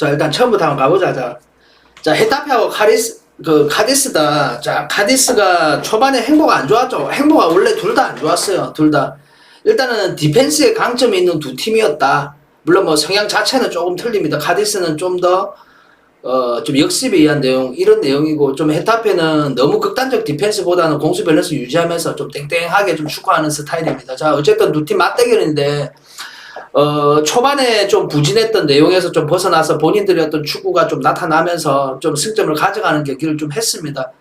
자, 일단 처음부터 한번 가보자. 자, 헤타페하고 카디스다. 자, 카디스가 초반에 행보가 안 좋았죠. 행보가 원래 둘 다 안 좋았어요. 둘 다. 일단은 디펜스에 강점이 있는 두 팀이었다. 물론 뭐 성향 자체는 조금 틀립니다. 카디스는 좀 더, 좀 역습에 의한 내용, 이런 내용이고, 좀 헤타페는 너무 극단적 디펜스보다는 공수 밸런스 유지하면서 좀 땡땡하게 좀 축구하는 스타일입니다. 자, 어쨌든 두 팀 맞대결인데, 초반에 좀 부진했던 내용에서 좀 벗어나서 본인들의 어떤 축구가 좀 나타나면서 좀 승점을 가져가는 경기를 좀 했습니다.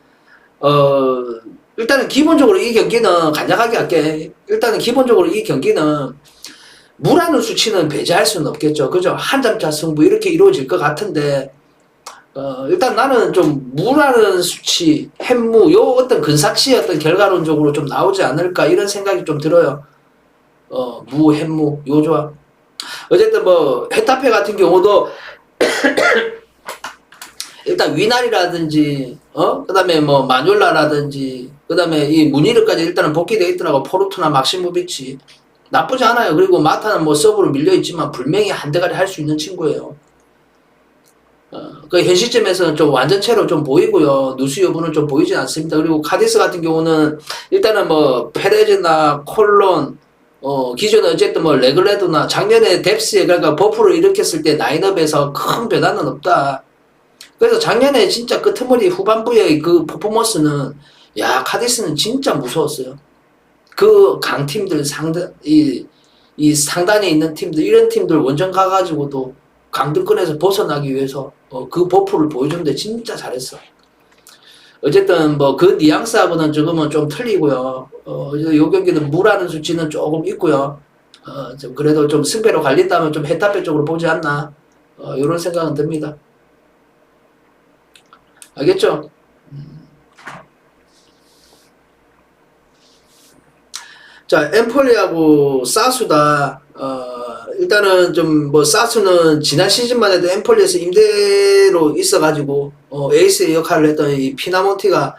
일단은 기본적으로 이 경기는 간략하게 할게. 일단은 기본적으로 이 경기는 무라는 수치는 배제할 수는 없겠죠. 그죠? 한 점차 승부 이렇게 이루어질 것 같은데, 일단 나는 좀 무라는 수치, 햄무, 요 어떤 근사치의 어떤 결과론적으로 좀 나오지 않을까 이런 생각이 좀 들어요. 무, 햄무, 요 조합. 어쨌든 뭐 헤타페 같은 경우도 일단 위날이라든지 그다음에 뭐 마뉴라라든지 그다음에 이 무니르까지 일단은 복귀되어 있더라고. 포르투나 막시모비치 나쁘지 않아요. 그리고 마타는 뭐 서브로 밀려 있지만 분명히 한 대가리 할 수 있는 친구예요. 그 현 시점에서는 좀 완전체로 좀 보이고요. 누수 여부는 좀 보이지 않습니다. 그리고 카디스 같은 경우는 일단은 뭐 페레즈나 콜론 기존에 어쨌든 뭐 레글레드나 작년에 뎁스에 그러니까 버프를 일으켰을 때 라인업에서 큰 변화는 없다. 그래서 작년에 진짜 끄트머리 후반부의 그 퍼포먼스는 야 카디스는 진짜 무서웠어요. 그 강팀들 이 상단에 있는 팀들 이런 팀들 원정 가가지고도 강등권에서 벗어나기 위해서 그 버프를 보여줬는데 진짜 잘했어. 어쨌든 뭐 그 뉘앙스하고는 조금은 좀 틀리고요. 요 경기는 무라는 수치는 조금 있고요. 좀 그래도 좀 승패로 갈린다면 좀 헤타페 쪽으로 보지 않나. 요런 생각은 듭니다. 알겠죠? 자, 엠폴리하고 사수다. 일단은 좀 뭐 사수는 지난 시즌만 해도 엠폴리에서 임대로 있어가지고 에이스의 역할을 했던 이 피나몬티가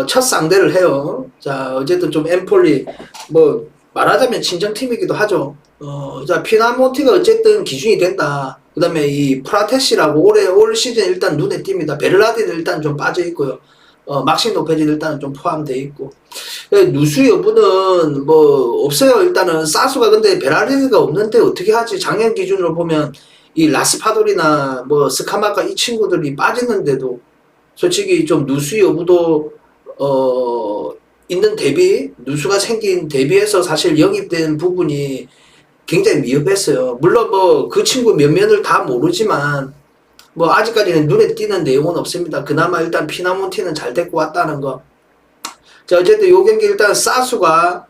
첫 상대를 해요. 자, 어쨌든 좀 엠폴리 뭐 말하자면 친정팀이기도 하죠. 자, 피나몬티가 어쨌든 기준이 된다. 그 다음에 이 프라테시라고 올 시즌 일단 눈에 띕니다. 베를라디는 일단 좀 빠져 있고요. 막신 노페진 일단은 좀 포함되어 있고. 누수 여부는 뭐 없어요. 일단은 사수가 근데 베라르디가 없는데 어떻게 하지? 작년 기준으로 보면 이 라스파돌이나 뭐 스카마카 이 친구들이 빠졌는데도 솔직히 좀 누수 여부도 있는 대비 누수가 생긴 대비해서 사실 영입된 부분이 굉장히 미흡했어요. 물론 뭐 그 친구 면면을 다 모르지만 뭐 아직까지는 눈에 띄는 내용은 없습니다. 그나마 일단 피나몬티는 잘 데리고 왔다는 거. 자, 어쨌든 요 경기 일단 사수가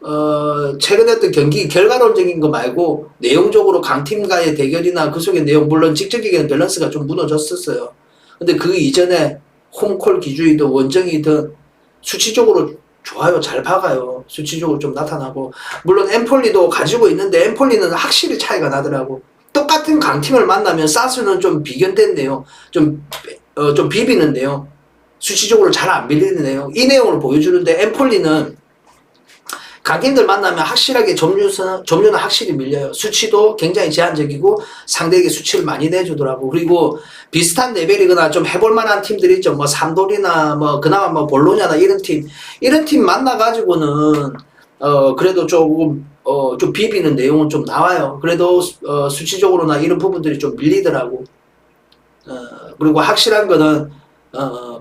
최근에 했던 경기 결과론적인 거 말고 내용적으로 강팀과의 대결이나 그 속의 내용 물론 직접적인 밸런스가 좀 무너졌었어요. 근데 그 이전에 홈콜 기준이든 원정이든 수치적으로 좋아요. 잘 박아요. 수치적으로 좀 나타나고 물론 엠폴리도 가지고 있는데 엠폴리는 확실히 차이가 나더라고. 똑같은 강팀을 만나면 사수는 좀 비견됐네요. 좀 비비는데요. 수치적으로 잘 안 밀리는 내용. 이 내용을 보여주는데 엠폴리는 강팀들 만나면 확실하게 점유는 확실히 밀려요. 수치도 굉장히 제한적이고 상대에게 수치를 많이 내주더라고. 그리고 비슷한 레벨이거나 좀 해볼 만한 팀들이 있죠. 뭐 삼돌이나 뭐 그나마 뭐 볼로냐나 이런 팀 만나가지고는 그래도 조금 좀 비비는 내용은 좀 나와요. 그래도 수치적으로나 이런 부분들이 좀 밀리더라고. 그리고 확실한 거는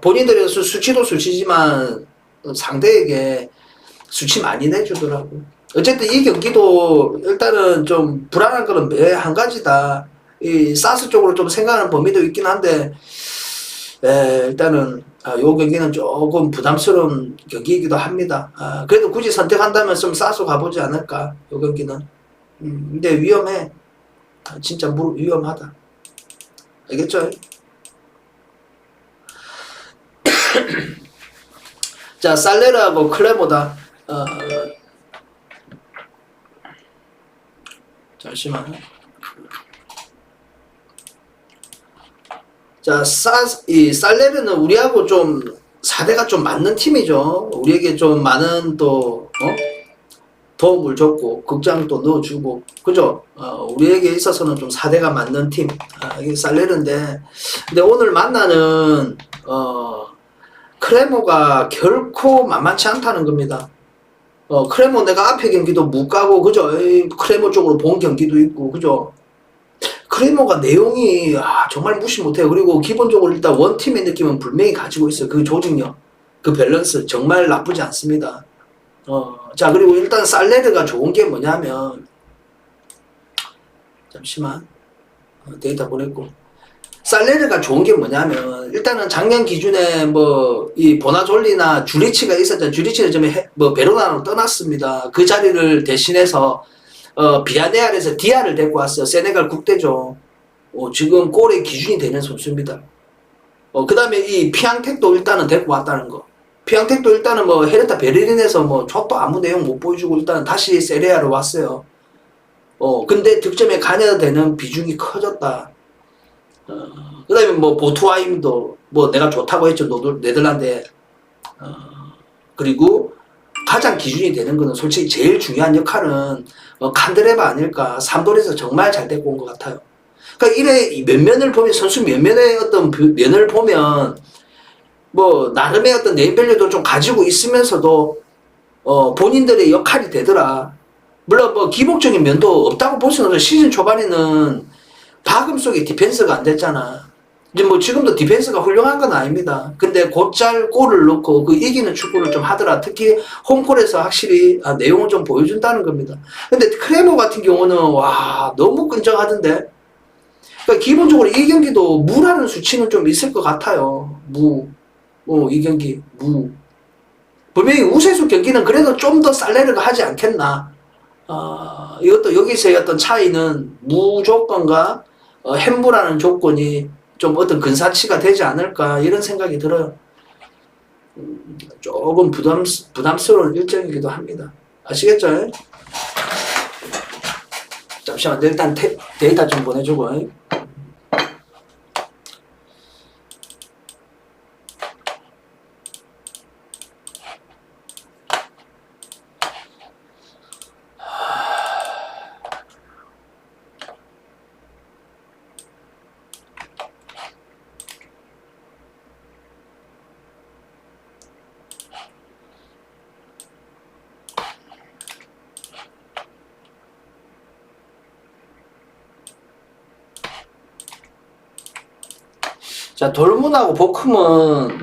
본인들의 수치도 수치지만 상대에게 수치 많이 내주더라고. 어쨌든 이 경기도 일단은 좀 불안한 거는 매 한 가지다. 이 사스 쪽으로 좀 생각하는 범위도 있긴 한데 일단은 요 경기는 조금 부담스러운 경기이기도 합니다. 그래도 굳이 선택한다면 좀 사서 가보지 않을까 요 경기는. 근데 위험해. 진짜 위험하다. 알겠죠? 자, 살레르하고 클레모다. 잠시만. 자, 이 살레르는 우리하고 좀 사대가 좀 맞는 팀이죠. 우리에게 좀 많은 또 도움을 줬고 극장도 넣어주고 그죠? 우리에게 있어서는 좀 사대가 맞는 팀 이게 살레르인데 근데 오늘 만나는 크레모가 결코 만만치 않다는 겁니다. 크레모 내가 앞에 경기도 못 가고 그죠? 크레모 쪽으로 본 경기도 있고 그죠? 크레모가 내용이 정말 무시 못해요. 그리고 기본적으로 일단 원팀의 느낌은 분명히 가지고 있어요. 그 조직력, 그 밸런스 정말 나쁘지 않습니다. 자 그리고 일단 살레르가 좋은 게 뭐냐면 잠시만 데이터 보냈고 살레르가 좋은 게 뭐냐면 일단은 작년 기준에 뭐 이 보나졸리나 주리치가 있었잖아요. 주리치는 좀 베로나로 떠났습니다. 그 자리를 대신해서 비아레알에서 디아를 데리고 왔어요. 세네갈 국대죠. 지금 골의 기준이 되는 선수입니다. 그 다음에 이 피앙텍도 일단은 데리고 왔다는 거. 피앙텍도 일단은 뭐 헤르타 베르린에서 뭐 저도 아무 내용 못 보여주고 일단 다시 세리아로 왔어요. 근데 득점에 관여되는 비중이 커졌다. 그 다음에 뭐 보투아임도 뭐 내가 좋다고 했죠. 네덜란드에. 그리고 가장 기준이 되는 거는 솔직히 제일 중요한 역할은 칸드레바 아닐까. 삼돌에서 정말 잘 데리고 온 것 같아요. 그러니까 이래 면면을 보면 선수 면면의 어떤 면을 보면 뭐 나름의 어떤 네임밸류도 좀 가지고 있으면서도 본인들의 역할이 되더라. 물론 뭐 기복적인 면도 없다고 볼 수는 없어요. 시즌 초반에는 박음 속에 디펜스가 안 됐잖아. 이제 뭐 지금도 디펜스가 훌륭한 건 아닙니다. 근데 곧잘 골을 넣고 그 이기는 축구를 좀 하더라. 특히 홈콜에서 확실히 내용을 좀 보여준다는 겁니다. 근데 크레모 같은 경우는 와 너무 끈적하던데. 그러니까 기본적으로 이 경기도 무라는 수치는 좀 있을 것 같아요. 이 경기 무. 분명히 우세수 경기는 그래도 좀 더 살레르가 하지 않겠나. 이것도 여기서의 어떤 차이는 무조건과 햄무라는 조건이 좀 어떤 근사치가 되지 않을까 이런 생각이 들어요. 조금 부담스러운 일정이기도 합니다. 아시겠죠? 잠시만 일단 데이터 좀 보내주고. 자, 돌문하고 보쿰은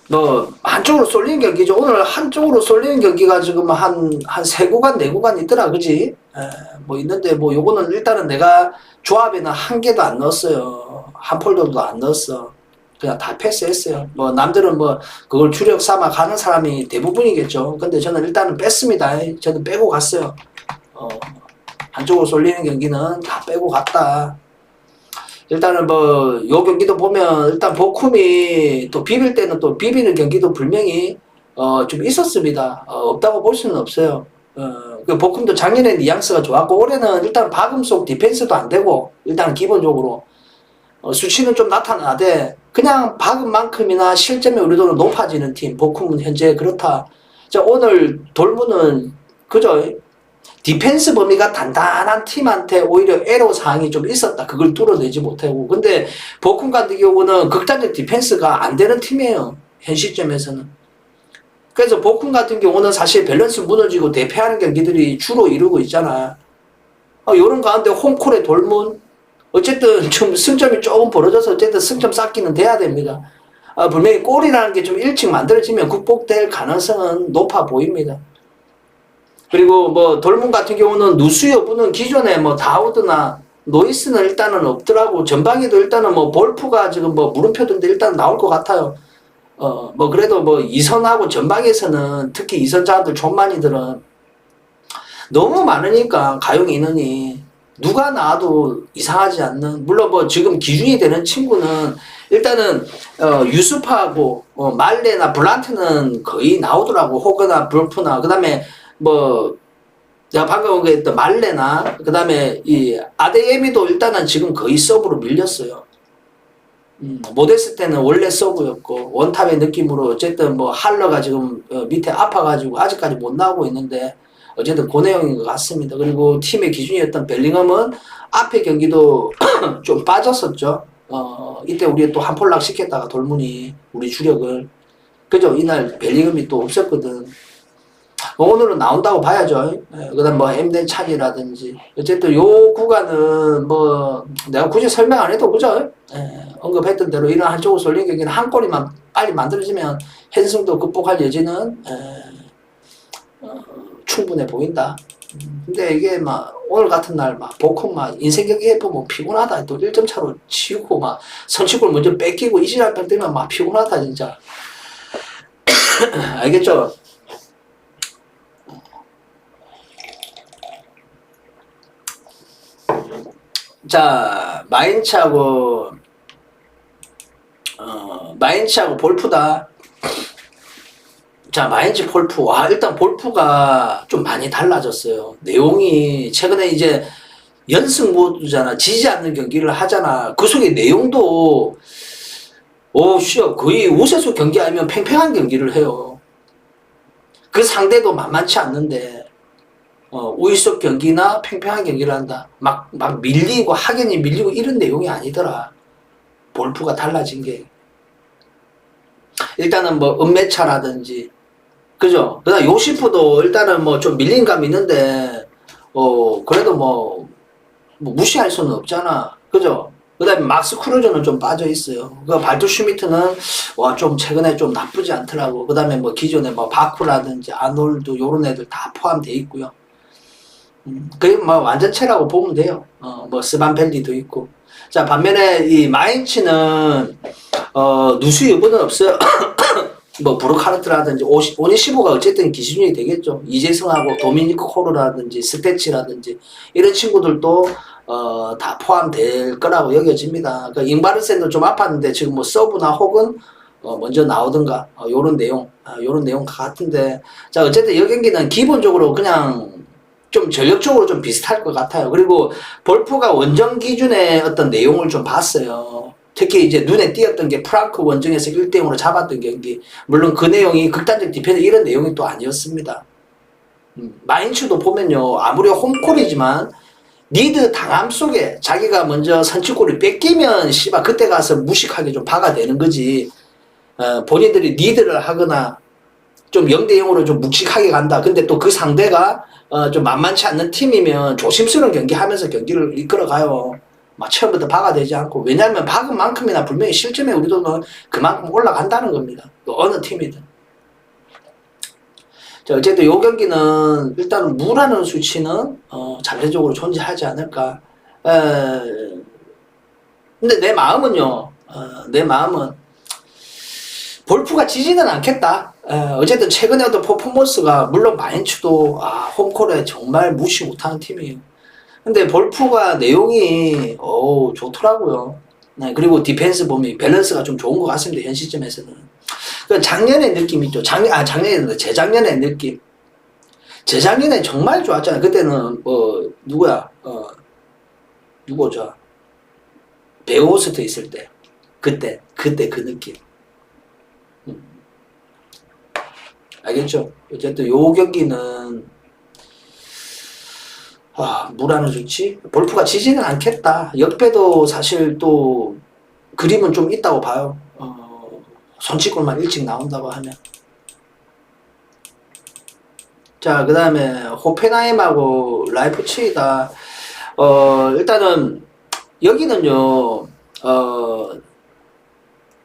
뭐 한쪽으로 쏠리는 경기죠. 오늘 한쪽으로 쏠리는 경기가 지금 한 3구간 4구간 있더라 그지? 뭐 있는데 뭐 요거는 일단은 내가 조합에는 한 개도 안 넣었어요. 한 폴더도 안 넣었어. 그냥 다 패스했어요. 뭐 남들은 뭐 그걸 주력 삼아 가는 사람이 대부분이겠죠. 근데 저는 일단은 뺐습니다. 저는 빼고 갔어요. 한쪽으로 쏠리는 경기는 다 빼고 갔다. 일단은 뭐 요 경기도 보면 일단 보쿰이 또 비빌 때는 또 비비는 경기도 분명히 좀 있었습니다. 없다고 볼 수는 없어요. 그 보쿰도 작년에 뉘앙스가 좋았고 올해는 일단 박음 속 디펜스도 안 되고 일단 기본적으로 수치는 좀 나타나되 그냥 박음만큼이나 실점의 의료도는 높아지는 팀 보쿰은 현재 그렇다. 자 오늘 돌문은 그저 디펜스 범위가 단단한 팀한테 오히려 애로사항이 좀 있었다. 그걸 뚫어내지 못하고. 근데 보쿰 같은 경우는 극단적 디펜스가 안 되는 팀이에요. 현 시점에서는. 그래서 보쿰 같은 경우는 사실 밸런스 무너지고 대패하는 경기들이 주로 이루고 있잖아. 요런 가운데 홈콜의 돌문. 어쨌든 좀 승점이 조금 벌어져서 어쨌든 승점 쌓기는 돼야 됩니다. 분명히 골이라는 게 좀 일찍 만들어지면 극복될 가능성은 높아 보입니다. 그리고 뭐 돌문 같은 경우는 누수 여부는 기존에 뭐 다우드나 노이스는 일단은 없더라고. 전방에도 일단은 뭐 볼프가 지금 뭐 물음표던데 일단 나올 것 같아요. 뭐 그래도 뭐 이선하고 전방에서는 특히 이선자들 존만이들은 너무 많으니까 가용 인원이 누가 나와도 이상하지 않는. 물론 뭐 지금 기준이 되는 친구는 일단은 유수파하고 말레나 블란트는 거의 나오더라고. 호그나 불프나 그 다음에 뭐 내가 방금 했던 말레나 그 다음에 이 아데예미도 일단은 지금 거의 서브로 밀렸어요. 모데스 때는 원래 서브였고 원탑의 느낌으로 어쨌든 뭐 할러가 지금 밑에 아파가지고 아직까지 못 나오고 있는데 어쨌든 그 내용인 것 같습니다. 그리고 팀의 기준이었던 벨링엄은 앞에 경기도 좀 빠졌었죠. 이때 우리 또 한 폴락 시켰다가 돌문이 우리 주력을 그죠? 이날 벨링엄이 또 없었거든. 오늘은 나온다고 봐야죠. 그다음 뭐 엠덴 찬이라든지 어쨌든 요 구간은 뭐 내가 굳이 설명 안 해도 그죠? 언급했던 대로 이런 한쪽으로 쏠린 경기는 한 골이만 빨리 만들어지면 핸승도 극복할 여지는 충분해 보인다. 근데 이게 막 오늘 같은 날 막 보콘 막 인생 경기 해보면 피곤하다. 또 1점 차로 치고 막 선취골 먼저 뺏기고 이지랄 뺄 때면 막 피곤하다 진짜. 알겠죠? 자, 마인츠하고 볼프다. 자, 마인츠 볼프. 와, 일단 볼프가 좀 많이 달라졌어요. 내용이 최근에 이제 연승 모드잖아. 지지 않는 경기를 하잖아. 그 속에 내용도 거의 우세수 경기 아니면 팽팽한 경기를 해요. 그 상대도 만만치 않는데 우위석 경기나 팽팽한 경기를 한다. 막 밀리고 학연이 밀리고 이런 내용이 아니더라. 볼프가 달라진 게. 일단은 뭐 은매차라든지 그죠? 그다음 요시프도 일단은 뭐 좀 밀린 감이 있는데 그래도 뭐 무시할 수는 없잖아. 그죠? 그다음에 막스 크루저는 좀 빠져 있어요. 그 발투 슈미트는 좀 최근에 좀 나쁘지 않더라고. 그다음에 뭐 기존에 뭐 바쿠라든지 아놀드 요런 애들 다 포함돼 있고요. 그게 뭐 완전체라고 보면 돼요. 뭐 스반펠리도 있고. 자, 반면에 이 마인츠는 누수 여부는 없어요. 뭐 브루카르트라든지 오니시보가 어쨌든 기준이 되겠죠. 이재승하고 도미니크 코르라든지 스테치라든지 이런 친구들도 다 포함될 거라고 여겨집니다. 그러니까 잉바르센도 좀 아팠는데 지금 뭐 서브나 혹은 먼저 나오든가 요런 내용 같은데 자 어쨌든 이 경기는 기본적으로 그냥 좀 전력적으로 좀 비슷할 것 같아요. 그리고 볼프가 원정 기준의 어떤 내용을 좀 봤어요. 특히 이제 눈에 띄었던 게 프랑크 원정에서 1대0으로 잡았던 경기. 물론 그 내용이 극단적 디펜스 이런 내용이 또 아니었습니다. 마인츠도 보면요. 아무리 홈콜이지만 리드 당함 속에 자기가 먼저 선취골을 뺏기면 씨발 그때 가서 무식하게 좀 박아대는 거지. 본인들이 리드를 하거나 좀 0대0으로 좀 묵직하게 간다. 근데 또 그 상대가 좀 만만치 않는 팀이면 조심스러운 경기 하면서 경기를 이끌어가요. 막 처음부터 박아대지 않고. 왜냐하면 박은 만큼이나 분명히 실점에 우리도 그만큼 올라간다는 겁니다. 또 어느 팀이든. 자, 어쨌든 요 경기는 일단 무라는 수치는 잠재적으로 존재하지 않을까. 근데 내 마음은요. 내 마음은 볼프가 지지는 않겠다. 어쨌든 최근에 어떤 퍼포먼스가 물론 마인츠도 홈콜에 정말 무시 못하는 팀이에요. 근데 볼프가 내용이 좋더라고요. 네, 그리고 디펜스 보면 밸런스가 좀 좋은 것 같습니다. 현 시점에서는. 그 작년의 느낌 있죠. 작년에 재작년의 느낌. 재작년에 정말 좋았잖아요. 그때는 누구야? 누구죠? 베오스트 있을 때. 그때 그 느낌. 알겠죠? 어쨌든 요 경기는 무라는 좋지? 볼프가 지지는 않겠다. 역배도 사실 또 그림은 좀 있다고 봐요. 선취골만 일찍 나온다고 하면. 자, 그 다음에 호펜하임하고 라이프치히다. 일단은 여기는요.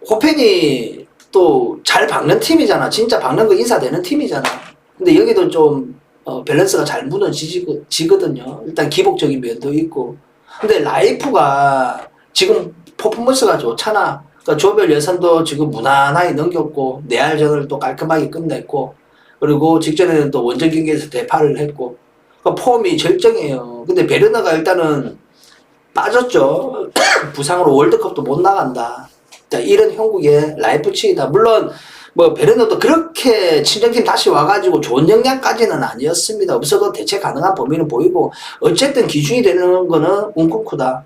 호펜이 또 잘 박는 팀이잖아. 진짜 박는 거 인사되는 팀이잖아. 근데 여기도 좀 밸런스가 잘 무너지거든요. 일단 기복적인 면도 있고. 근데 라이프가 지금 퍼포먼스가 좋잖아. 그러니까 조별 예선도 지금 무난하게 넘겼고 내알전을 또 깔끔하게 끝냈고 그리고 직전에는 또 원정 경기에서 대파를 했고 그러니까 폼이 절정이에요. 근데 베르너가 일단은 빠졌죠. 부상으로 월드컵도 못 나간다. 자, 이런 형국의 라이프치히다. 물론 뭐 베르너도 그렇게 친정팀 다시 와가지고 좋은 역량까지는 아니었습니다. 없어도 대체 가능한 범위는 보이고 어쨌든 기준이 되는 거는 운쿠쿠다.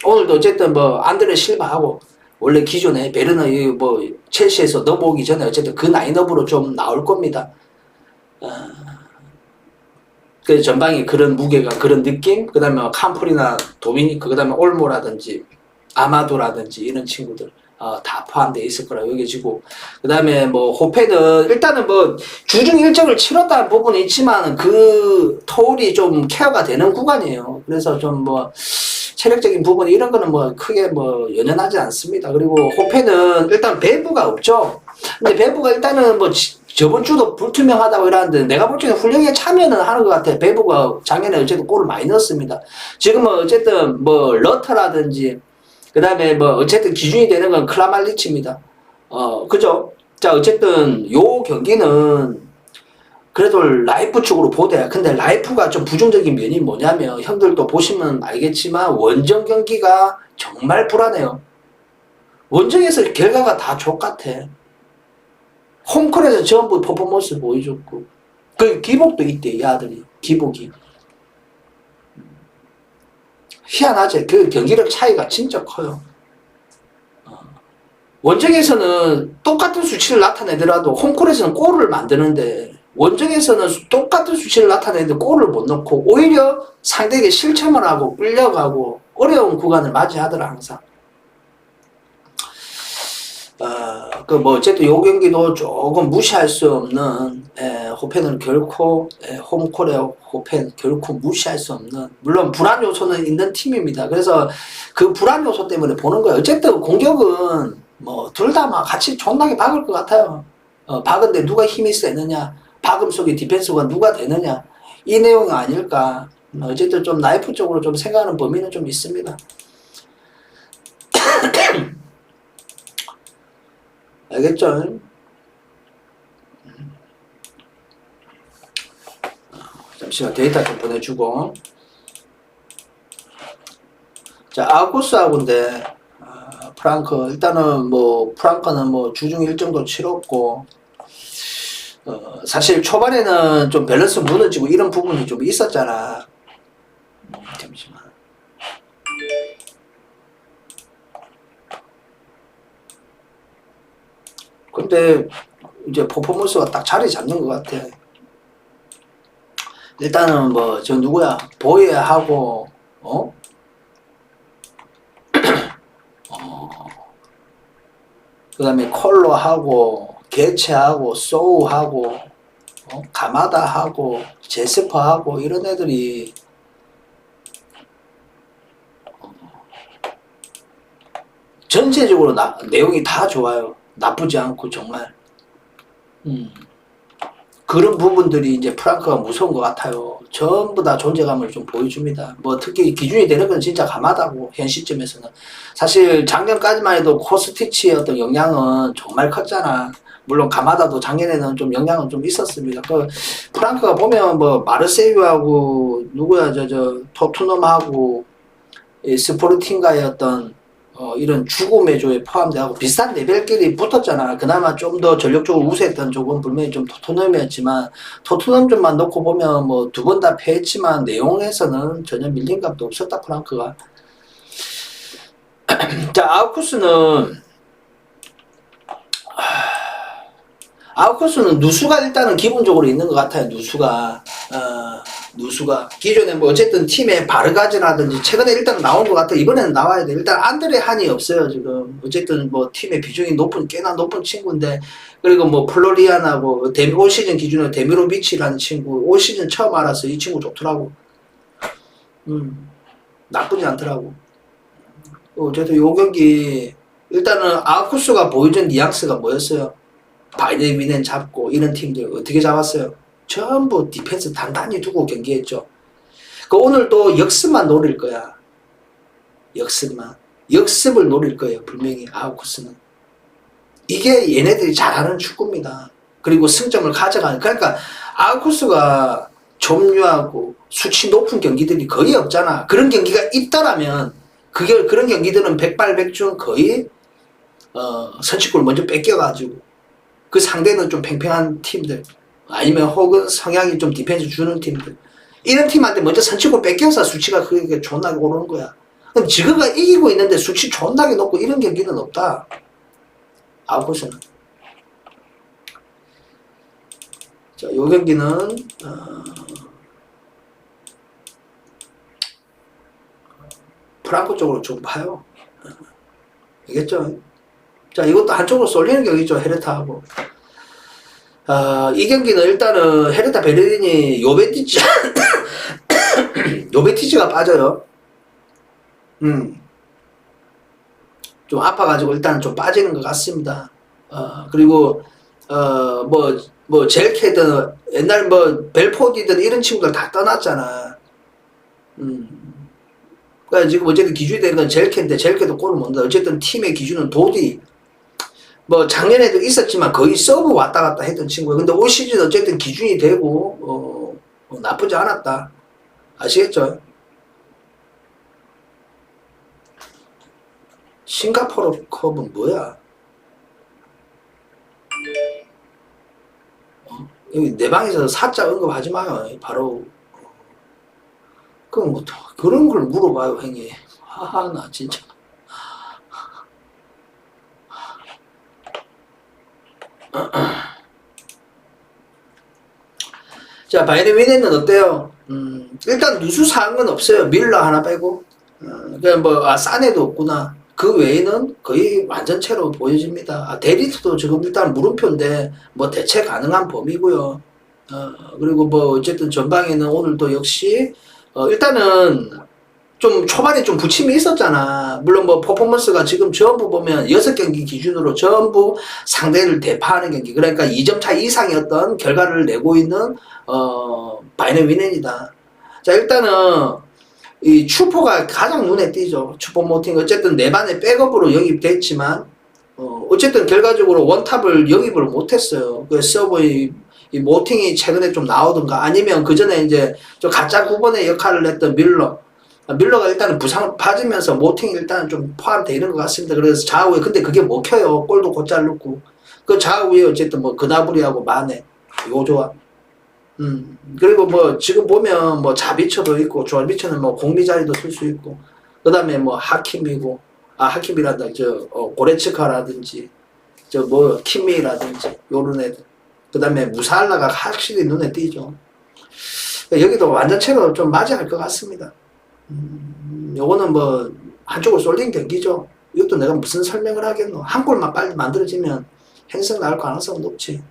오늘도 어쨌든 뭐 안드레 실바하고 원래 기존에 베르너 뭐 첼시에서 넘어오기 전에 어쨌든 그 라인업으로 좀 나올 겁니다. 그 전방에 그런 무게가 그런 느낌, 그 다음에 캄프리나 도미니크, 그 다음에 올모라든지 아마도라든지 이런 친구들 다 포함되어 있을 거라 여겨지고, 그 다음에 뭐 호페는 일단은 뭐 주중 일정을 치렀다는 부분이 있지만 그 토울이 좀 케어가 되는 구간이에요. 그래서 좀 뭐 체력적인 부분 이런 거는 뭐 크게 뭐 연연하지 않습니다. 그리고 호페는 일단 배부가 없죠. 근데 배부가 일단은 뭐 저번 주도 불투명하다고 이러는데 내가 볼 때는 훌륭하게 참여는 하는 것 같아. 배부가 작년에 어쨌든 골을 많이 넣었습니다. 지금은 어쨌든 뭐 러터라든지 그 다음에 뭐 어쨌든 기준이 되는 건 클라말리치입니다. 그죠? 자, 어쨌든 요 경기는 그래도 라이프 쪽으로 보대. 근데 라이프가 좀 부정적인 면이 뭐냐면 형들도 보시면 알겠지만 원정 경기가 정말 불안해요. 원정에서 결과가 다 족같아. 홈콜에서 전부 퍼포먼스 보여줬고 그 기복도 있대. 이 아들이 기복이 희한하지. 그 경기력 차이가 진짜 커요. 원정에서는 똑같은 수치를 나타내더라도 홈콜에서는 골을 만드는데 원정에서는 똑같은 수치를 나타내는데 골을 못 넣고 오히려 상대에게 실점을 하고 끌려가고 어려운 구간을 맞이하더라 항상. 그 뭐 어쨌든 요 경기도 조금 무시할 수 없는 호펜은 결코 홈콜의 호펜 결코 무시할 수 없는, 물론 불안 요소는 있는 팀입니다. 그래서 그 불안 요소 때문에 보는 거예요. 어쨌든 공격은 뭐 둘 다 막 같이 존나게 박을 것 같아요. 박은데 누가 힘이 세느냐, 박음 속에 디펜스가 누가 되느냐, 이 내용이 아닐까. 어쨌든 좀 나이프 쪽으로 좀 생각하는 범위는 좀 있습니다. 알겠죠? 잠시만 데이터 좀 보내주고. 자, 아우구스하고인데 프랑크 일단은 뭐 프랑크는 뭐 주중 일정도 치렀고 사실 초반에는 좀 밸런스 무너지고 이런 부분이 좀 있었잖아. 잠시만. 근데 이제 퍼포먼스가 딱 자리 잡는 것 같아. 일단은 뭐 저 누구야 보예하고 그 다음에 컬러하고 개체하고 소우하고 가마다하고 제스퍼하고 이런 애들이 전체적으로 내용이 다 좋아요. 나쁘지 않고 정말 그런 부분들이 이제 프랑크가 무서운 것 같아요. 전부 다 존재감을 좀 보여줍니다. 뭐 특히 기준이 되는 건 진짜 가마다고 현 시점에서는. 사실 작년까지만 해도 코스티치의 어떤 영향은 정말 컸잖아. 물론 가마다도 작년에는 좀 영향은 좀 있었습니다. 그 프랑크가 보면 뭐 마르세유하고 누구야 저 토트넘하고 스포르팅가의 어떤 이런 죽음의 조에 포함되고 비슷한 레벨끼리 붙었잖아. 그나마 좀 더 전력적으로 우세했던 쪽은 분명히 좀 토트넘이었지만 토트넘 좀만 놓고 보면 뭐 두 번 다 패했지만 내용에서는 전혀 밀린 감도 없었다 프랑크가. 자, 아우쿠스는 누수가 일단은 기본적으로 있는 것 같아요. 누수가 기존에 뭐 어쨌든 팀에 바르가즈라든지 최근에 일단 나온 것 같아. 이번에는 나와야 돼. 일단 안드레 한이 없어요 지금. 어쨌든 뭐 팀의 비중이 꽤나 높은 친구인데, 그리고 뭐 플로리안하고 올 시즌 기준으로 데미로비치라는 친구 올 시즌 처음 알았어. 이 친구 좋더라고. 나쁘지 않더라고. 어쨌든 요 경기 일단은 아쿠스가 보여준 뉘앙스가 뭐였어요? 바이에미넨 잡고 이런 팀들 어떻게 잡았어요? 전부 디펜스 단단히 두고 경기했죠. 그 오늘 또 역습만 노릴 거야. 역습을 노릴 거예요. 분명히 아우쿠스는. 이게 얘네들이 잘하는 축구입니다. 그리고 승점을 가져가는. 그러니까 아우쿠스가 점유하고 수치 높은 경기들이 거의 없잖아. 그런 경기가 있더라면 그런 경기들은 백발백중 거의 선취골 먼저 뺏겨가지고 그 상대는 좀 팽팽한 팀들 아니면 혹은 성향이 좀 디펜스 주는 팀들, 이런 팀한테 먼저 선취골 뺏겨서 수치가 그게 존나게 오르는 거야. 그럼 지그가 이기고 있는데 수치 존나게 높고 이런 경기는 없다. 아웃코스는. 자, 요 경기는 프랑코 쪽으로 좀 봐요. 알겠죠? 자, 이것도 한쪽으로 쏠리는 경기죠. 헤르타하고. 이 경기는 일단은 헤르타 베르린이 요베티치가 빠져요. 좀 아파가지고 일단 좀 빠지는 것 같습니다. 그리고 뭐 젤케든 옛날 뭐 벨포디든 이런 친구들 다 떠났잖아. 그러니까 지금 어쨌든 기준이 되는 건 젤케인데 젤케도 골을 못 넣어. 어쨌든 팀의 기준은 도디. 뭐 작년에도 있었지만 거의 서브 왔다 갔다 했던 친구예요. 근데 올 시즌 어쨌든 기준이 되고 나쁘지 않았다. 아시겠죠? 싱가포르 컵은 뭐야? 여기 내 방에서 사자 언급하지 마요. 바로 그럼 뭐 그런 걸 물어봐요, 형님. 하하, 나 진짜. 자, 바이에른 뮌헨은 어때요? 일단 누수 사항은 없어요. 밀러 하나 빼고. 그냥 뭐 사네도 없구나. 그 외에는 거의 완전체로 보여집니다. 데리트도 지금 일단 물음표인데 뭐 대체 가능한 범위고요. 그리고 뭐 어쨌든 전방에는 오늘도 역시 일단은 좀 초반에 좀 부침이 있었잖아. 물론 뭐 퍼포먼스가 지금 전부 보면 6경기 기준으로 전부 상대를 대파하는 경기. 그러니까 2점 차 이상이었던 결과를 내고 있는 바이에른 뮌헨이다. 자, 일단은 이 추포가 가장 눈에 띄죠. 추포 모팅 어쨌든 내반의 백업으로 영입됐지만 어쨌든 결과적으로 원탑을 영입을 못했어요. 그 서브의 이 모팅이 최근에 좀 나오던가 아니면 그 전에 이제 좀 가짜 9번의 역할을 했던 밀러가 일단은 부상 빠지면서 모팅이 일단은 좀 포함되어 있는 것 같습니다. 그래서 좌우에 근데 그게 먹혀요. 골도 곧잘 넣고 그 좌우에 어쨌든 뭐 그나브리하고 마네 요 조합. 그리고 뭐 지금 보면 뭐 자비처도 있고 조알비처는 뭐 공미 자리도 쓸 수 있고 그 다음에 뭐 하킴이고 하킴이란다 고레츠카라든지 저 뭐 킴미라든지 요런 애들 그 다음에 무사할라가 확실히 눈에 띄죠. 여기도 완전체로 좀 맞이할 것 같습니다. 요거는 뭐 한쪽으로 쏠린 경기죠. 이것도 내가 무슨 설명을 하겠노. 한 골만 빨리 만들어지면 행성 나올 가능성은 높지.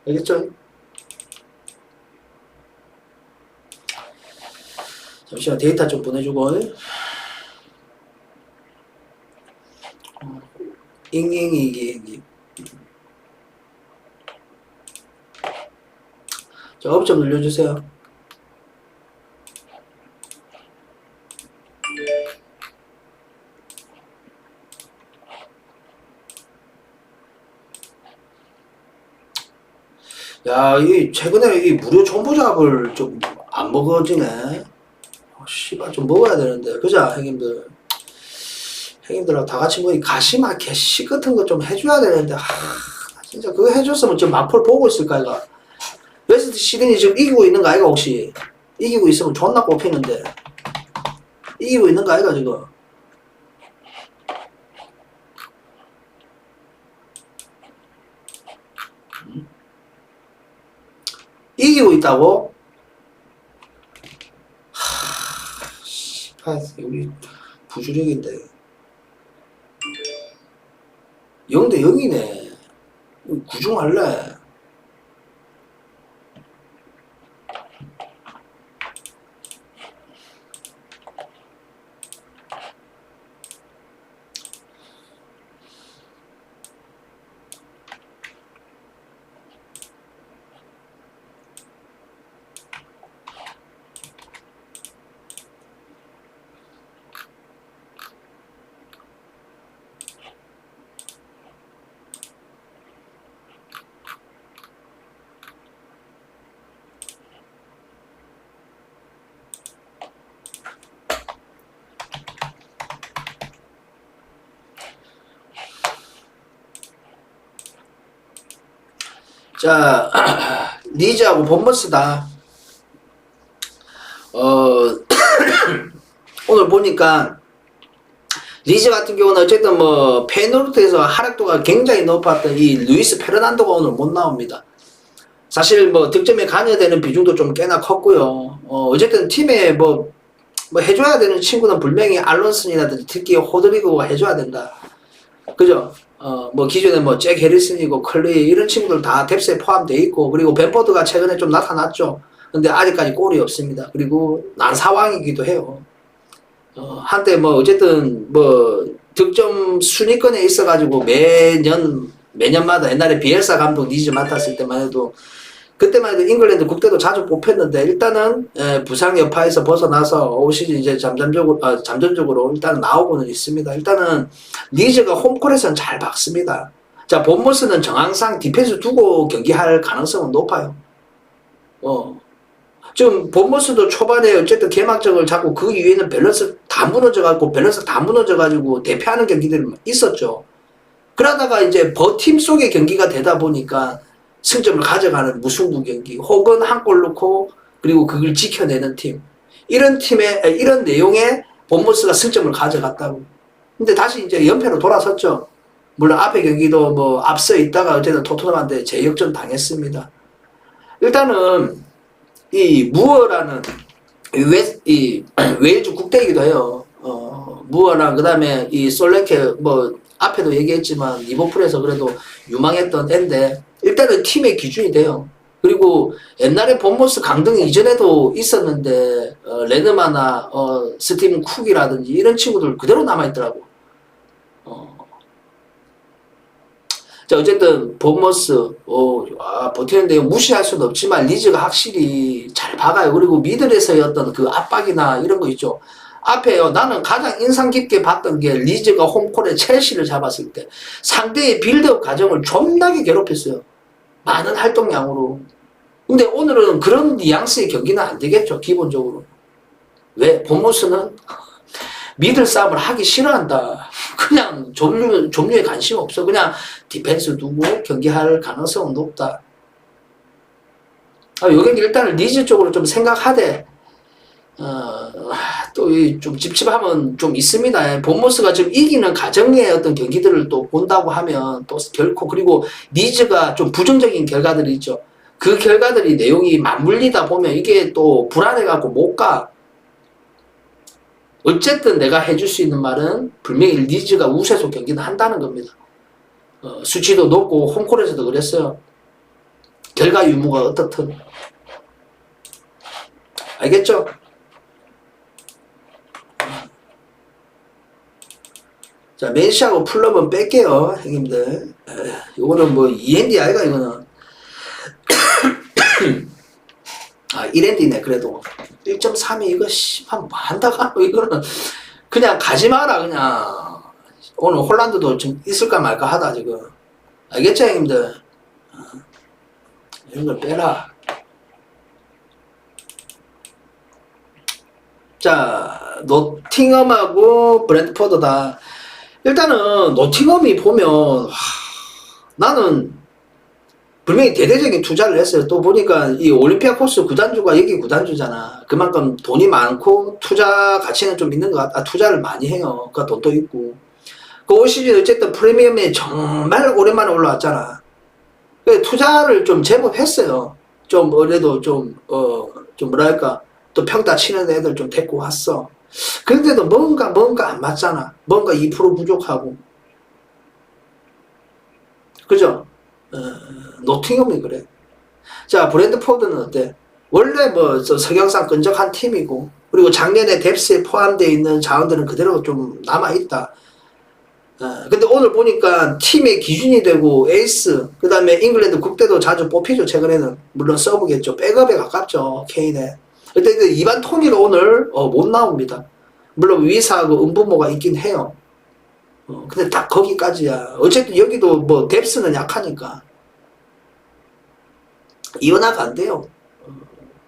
알겠죠? 잠시만 데이터 좀 보내주고 잉잉이기 자, 업 좀 늘려주세요. 야, 이 최근에 이 무료 정보잡을 좀 안 먹어지네. 씨발 좀 먹어야 되는데, 그자 형님들하고 다 같이 뭐 이 가시마 개씨 같은 거 좀 해줘야 되는데, 진짜 그거 해줬으면 좀 마포를 보고 있을까 이가. 웨스트 시드니 지금 이기고 있는 거 아이가 혹시? 이기고 있으면 존나 꼽히는데 이기고 있는 거 아이가 지금? 이기고 있다고? 우리 부주력인데 0대 0이네. 구중할래? 자, 리즈하고 본머스다. 오늘 보니까 리즈 같은 경우는 어쨌든 뭐 페노르트에서 활약도가 굉장히 높았던 이 루이스 페르난도가 오늘 못 나옵니다. 사실 뭐 득점에 관여되는 비중도 좀 꽤나 컸고요. 어쨌든 팀에 뭐 해줘야 되는 친구는 분명히 알론슨이라든지 특히 호드리그가 해줘야 된다. 그죠? 뭐 기존에 뭐 잭 해리슨이고 클리 이런 친구들 다 뎁스에 포함되어 있고, 그리고 벤포드가 최근에 좀 나타났죠. 근데 아직까지 골이 없습니다. 그리고 난 상황이기도 해요. 한때 뭐 어쨌든 뭐 득점 순위권에 있어가지고 매년마다 옛날에 비엘사 감독 리즈 맡았을 때만 해도 그때만 해도 잉글랜드 국대도 자주 뽑혔는데, 일단은 부상 여파에서 벗어나서 올 시즌 이제 잠정적으로 일단 나오고는 있습니다. 일단은 리즈가 홈콜에서는 잘 박습니다. 자, 본머스는 정항상 디펜스 두고 경기할 가능성은 높아요. 지금 본머스도 초반에 어쨌든 개막적을 잡고 그 이후에는 밸런스 다 무너져가지고 대패하는 경기들이 있었죠. 그러다가 이제 버팀 속의 경기가 되다 보니까 승점을 가져가는 무승부 경기, 혹은 한 골 넣고 그리고 그걸 지켜내는 팀, 이런 내용의 본머스가 승점을 가져갔다고. 근데 다시 이제 연패로 돌아섰죠. 물론 앞에 경기도 뭐 앞서 있다가 어쨌든 토트넘한테 재역전 당했습니다. 일단은 이 무어라는 웨일즈 국대이기도 해요. 무어랑 그다음에 이 솔랭케 뭐 앞에도 얘기했지만 리버풀에서 그래도 유망했던 앤데 일단은 팀의 기준이 돼요. 그리고 옛날에 본머스 강등 이전에도 있었는데 레드마나 스티븐 쿡이라든지 이런 친구들 그대로 남아있더라고. 자, 어쨌든 본머스 버티는데 무시할 수는 없지만 리즈가 확실히 잘 박아요. 그리고 미들에서의 어떤 그 압박이나 이런 거 있죠. 앞에요. 나는 가장 인상 깊게 봤던 게 리즈가 홈콜에 첼시를 잡았을 때 상대의 빌드업 과정을 존나게 괴롭혔어요. 많은 활동량으로. 근데 오늘은 그런 뉘앙스의 경기는 안 되겠죠. 기본적으로. 왜? 본머스는 미들 싸움을 하기 싫어한다. 그냥 점유에 관심 없어. 그냥 디펜스 두고 경기할 가능성은 높다. 요 경기 일단은 리즈 쪽으로 좀 생각하되 또 좀 찝찝함은 좀 있습니다. 본머스가 지금 이기는 가정의 어떤 경기들을 또 본다고 하면 또 결코, 그리고 리즈가 좀 부정적인 결과들이 있죠. 그 결과들이 내용이 맞물리다 보면 이게 또 불안해갖고 못 가. 어쨌든 내가 해줄 수 있는 말은 분명히 리즈가 우세소 경기는 한다는 겁니다. 수치도 높고 홈콜에서도 그랬어요. 결과 유무가 어떻든. 알겠죠? 자, 맨시하고 풀럼은 뺄게요, 형님들. 이거는 뭐 2엔디 아이가 이거는. 1엔디네 그래도. 1.3이 이거 씨발 뭐 한다고 이거는 그냥 가지 마라. 그냥 오늘 홀란드도 좀 있을까 말까 하다 지금. 알겠죠, 형님들? 이런 걸 빼라. 자, 노팅엄하고 브랜트포드다. 일단은 노팅엄이 보면 나는 분명히 대대적인 투자를 했어요. 또 보니까 이 올림피아코스 구단주가 여기 구단주잖아. 그만큼 돈이 많고 투자 가치는 좀 있는 것 같아. 투자를 많이 해요. 그러니까 돈도 있고. 그 올 시즌 어쨌든 프리미엄에 정말 오랜만에 올라왔잖아. 그래서 투자를 좀 제법 했어요. 좀 그래도 좀 뭐랄까 또 평타 치는 애들 좀 데리고 왔어. 그런데도 뭔가 안 맞잖아. 뭔가 2% 부족하고. 그죠? 노팅엄이 그래. 자, 브랜트포드는 어때? 원래 뭐 성향상 끈적한 팀이고, 그리고 작년에 뎁스에 포함되어 있는 자원들은 그대로 좀 남아있다. 근데 오늘 보니까 팀의 기준이 되고 에이스, 그 다음에 잉글랜드 국대도 자주 뽑히죠. 최근에는 물론 서브겠죠. 백업에 가깝죠, 케인에. 근데 이반 토니가 오늘 못 나옵니다. 물론 위사하고 은부모가 있긴 해요. 근데 딱 거기까지야. 어쨌든 여기도 뭐 뎁스는 약하니까 이원화가 안 돼요.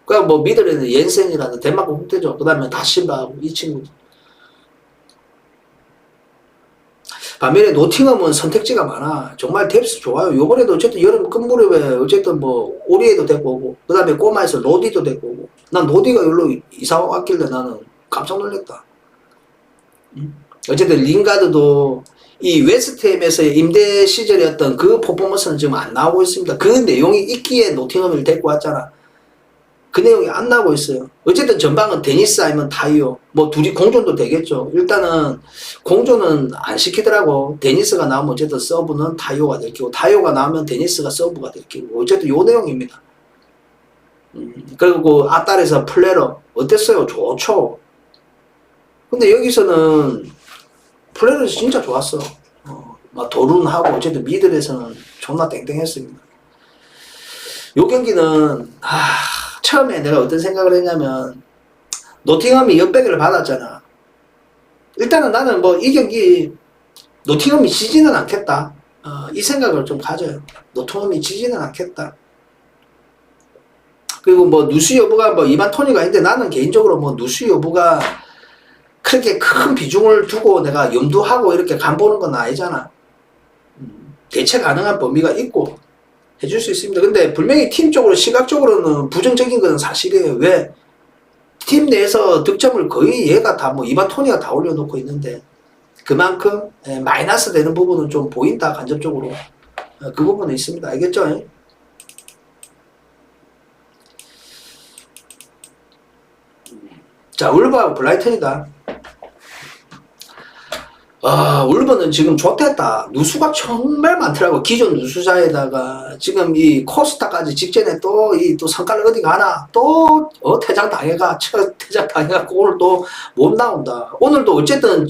그러니까 뭐 미들에는 옌센이라는 덴마크 국대죠. 그 다음에 다실바하고 이 친구. 반면에 노팅엄은 선택지가 많아. 정말 뎁스 좋아요. 요번에도 어쨌든 여름 끝무렵에 어쨌든 뭐 오리에도 데리고 오고, 그 다음에 꼬마에서 로디도 데리고 오고. 난 로디가 여기로 이사 왔길래 나는 깜짝 놀랐다. 어쨌든 링가드도 이 웨스트햄에서의 임대 시절이었던 그 퍼포먼스는 지금 안 나오고 있습니다. 그 내용이 있기에 노팅엄을 데리고 왔잖아. 그 내용이 안 나오고 있어요. 어쨌든 전방은 데니스 아니면 타이오. 뭐 둘이 공존도 되겠죠. 일단은 공존은 안 시키더라고. 데니스가 나오면 어쨌든 서브는 타이오가 될 거고, 타이오가 나오면 데니스가 서브가 될 거고. 어쨌든 요 내용입니다. 그리고 아딸에서 플레러 어땠어요? 좋죠. 근데 여기서는 플레러 진짜 좋았어. 막 도룬하고 어쨌든 미들에서는 존나 땡땡했습니다. 요 경기는 처음에 내가 어떤 생각을 했냐면 노팅엄이 역배기를 받았잖아. 일단은 나는 뭐 이 경기 노팅엄이 지지는 않겠다. 이 생각을 좀 가져요. 노팅엄이 지지는 않겠다. 그리고 뭐 누수 여부가 뭐 이반 토니가 있는데 나는 개인적으로 뭐 누수 여부가 그렇게 큰 비중을 두고 내가 염두하고 이렇게 간보는 건 아니잖아. 대체 가능한 범위가 있고 해줄 수 있습니다. 근데 분명히 팀적으로 시각적으로는 부정적인 건 사실이에요. 왜? 팀 내에서 득점을 거의 얘가 다 뭐 이반 토니가 다 올려놓고 있는데 그만큼 마이너스 되는 부분은 좀 보인다. 간접적으로 그 부분은 있습니다. 알겠죠? 자, 울버하고 블라이턴이다. 울버는 지금 좋댔다. 누수가 정말 많더라고. 기존 누수자에다가 지금 이 코스타까지 직전에 또 성과를 어디 가나 또 퇴장 당해가 퇴장 당해갖고 오늘 또 못 나온다. 오늘도 어쨌든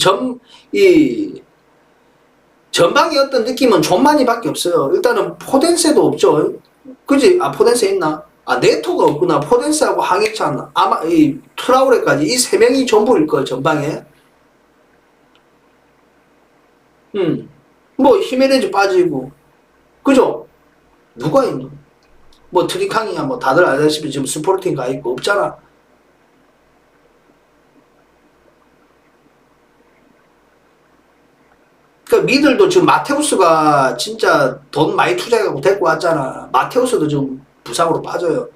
전방의 어떤 느낌은 존만이밖에 없어요. 일단은 포덴세도 없죠. 그지? 포덴세 있나? 네토가 없구나. 포덴세하고 항해찬 아마 이 트라우레까지 이 세 명이 전부일 거예요. 전방에. 뭐 히메네즈 빠지고 그죠? 누가 있노? 뭐 트리캉이야 뭐 다들 알다시피 지금 스포르팅 가 있고 없잖아. 그러니까 미들도 지금 마테우스가 진짜 돈 많이 투자해갖고 데리고 왔잖아. 마테우스도 지금 부상으로 빠져요.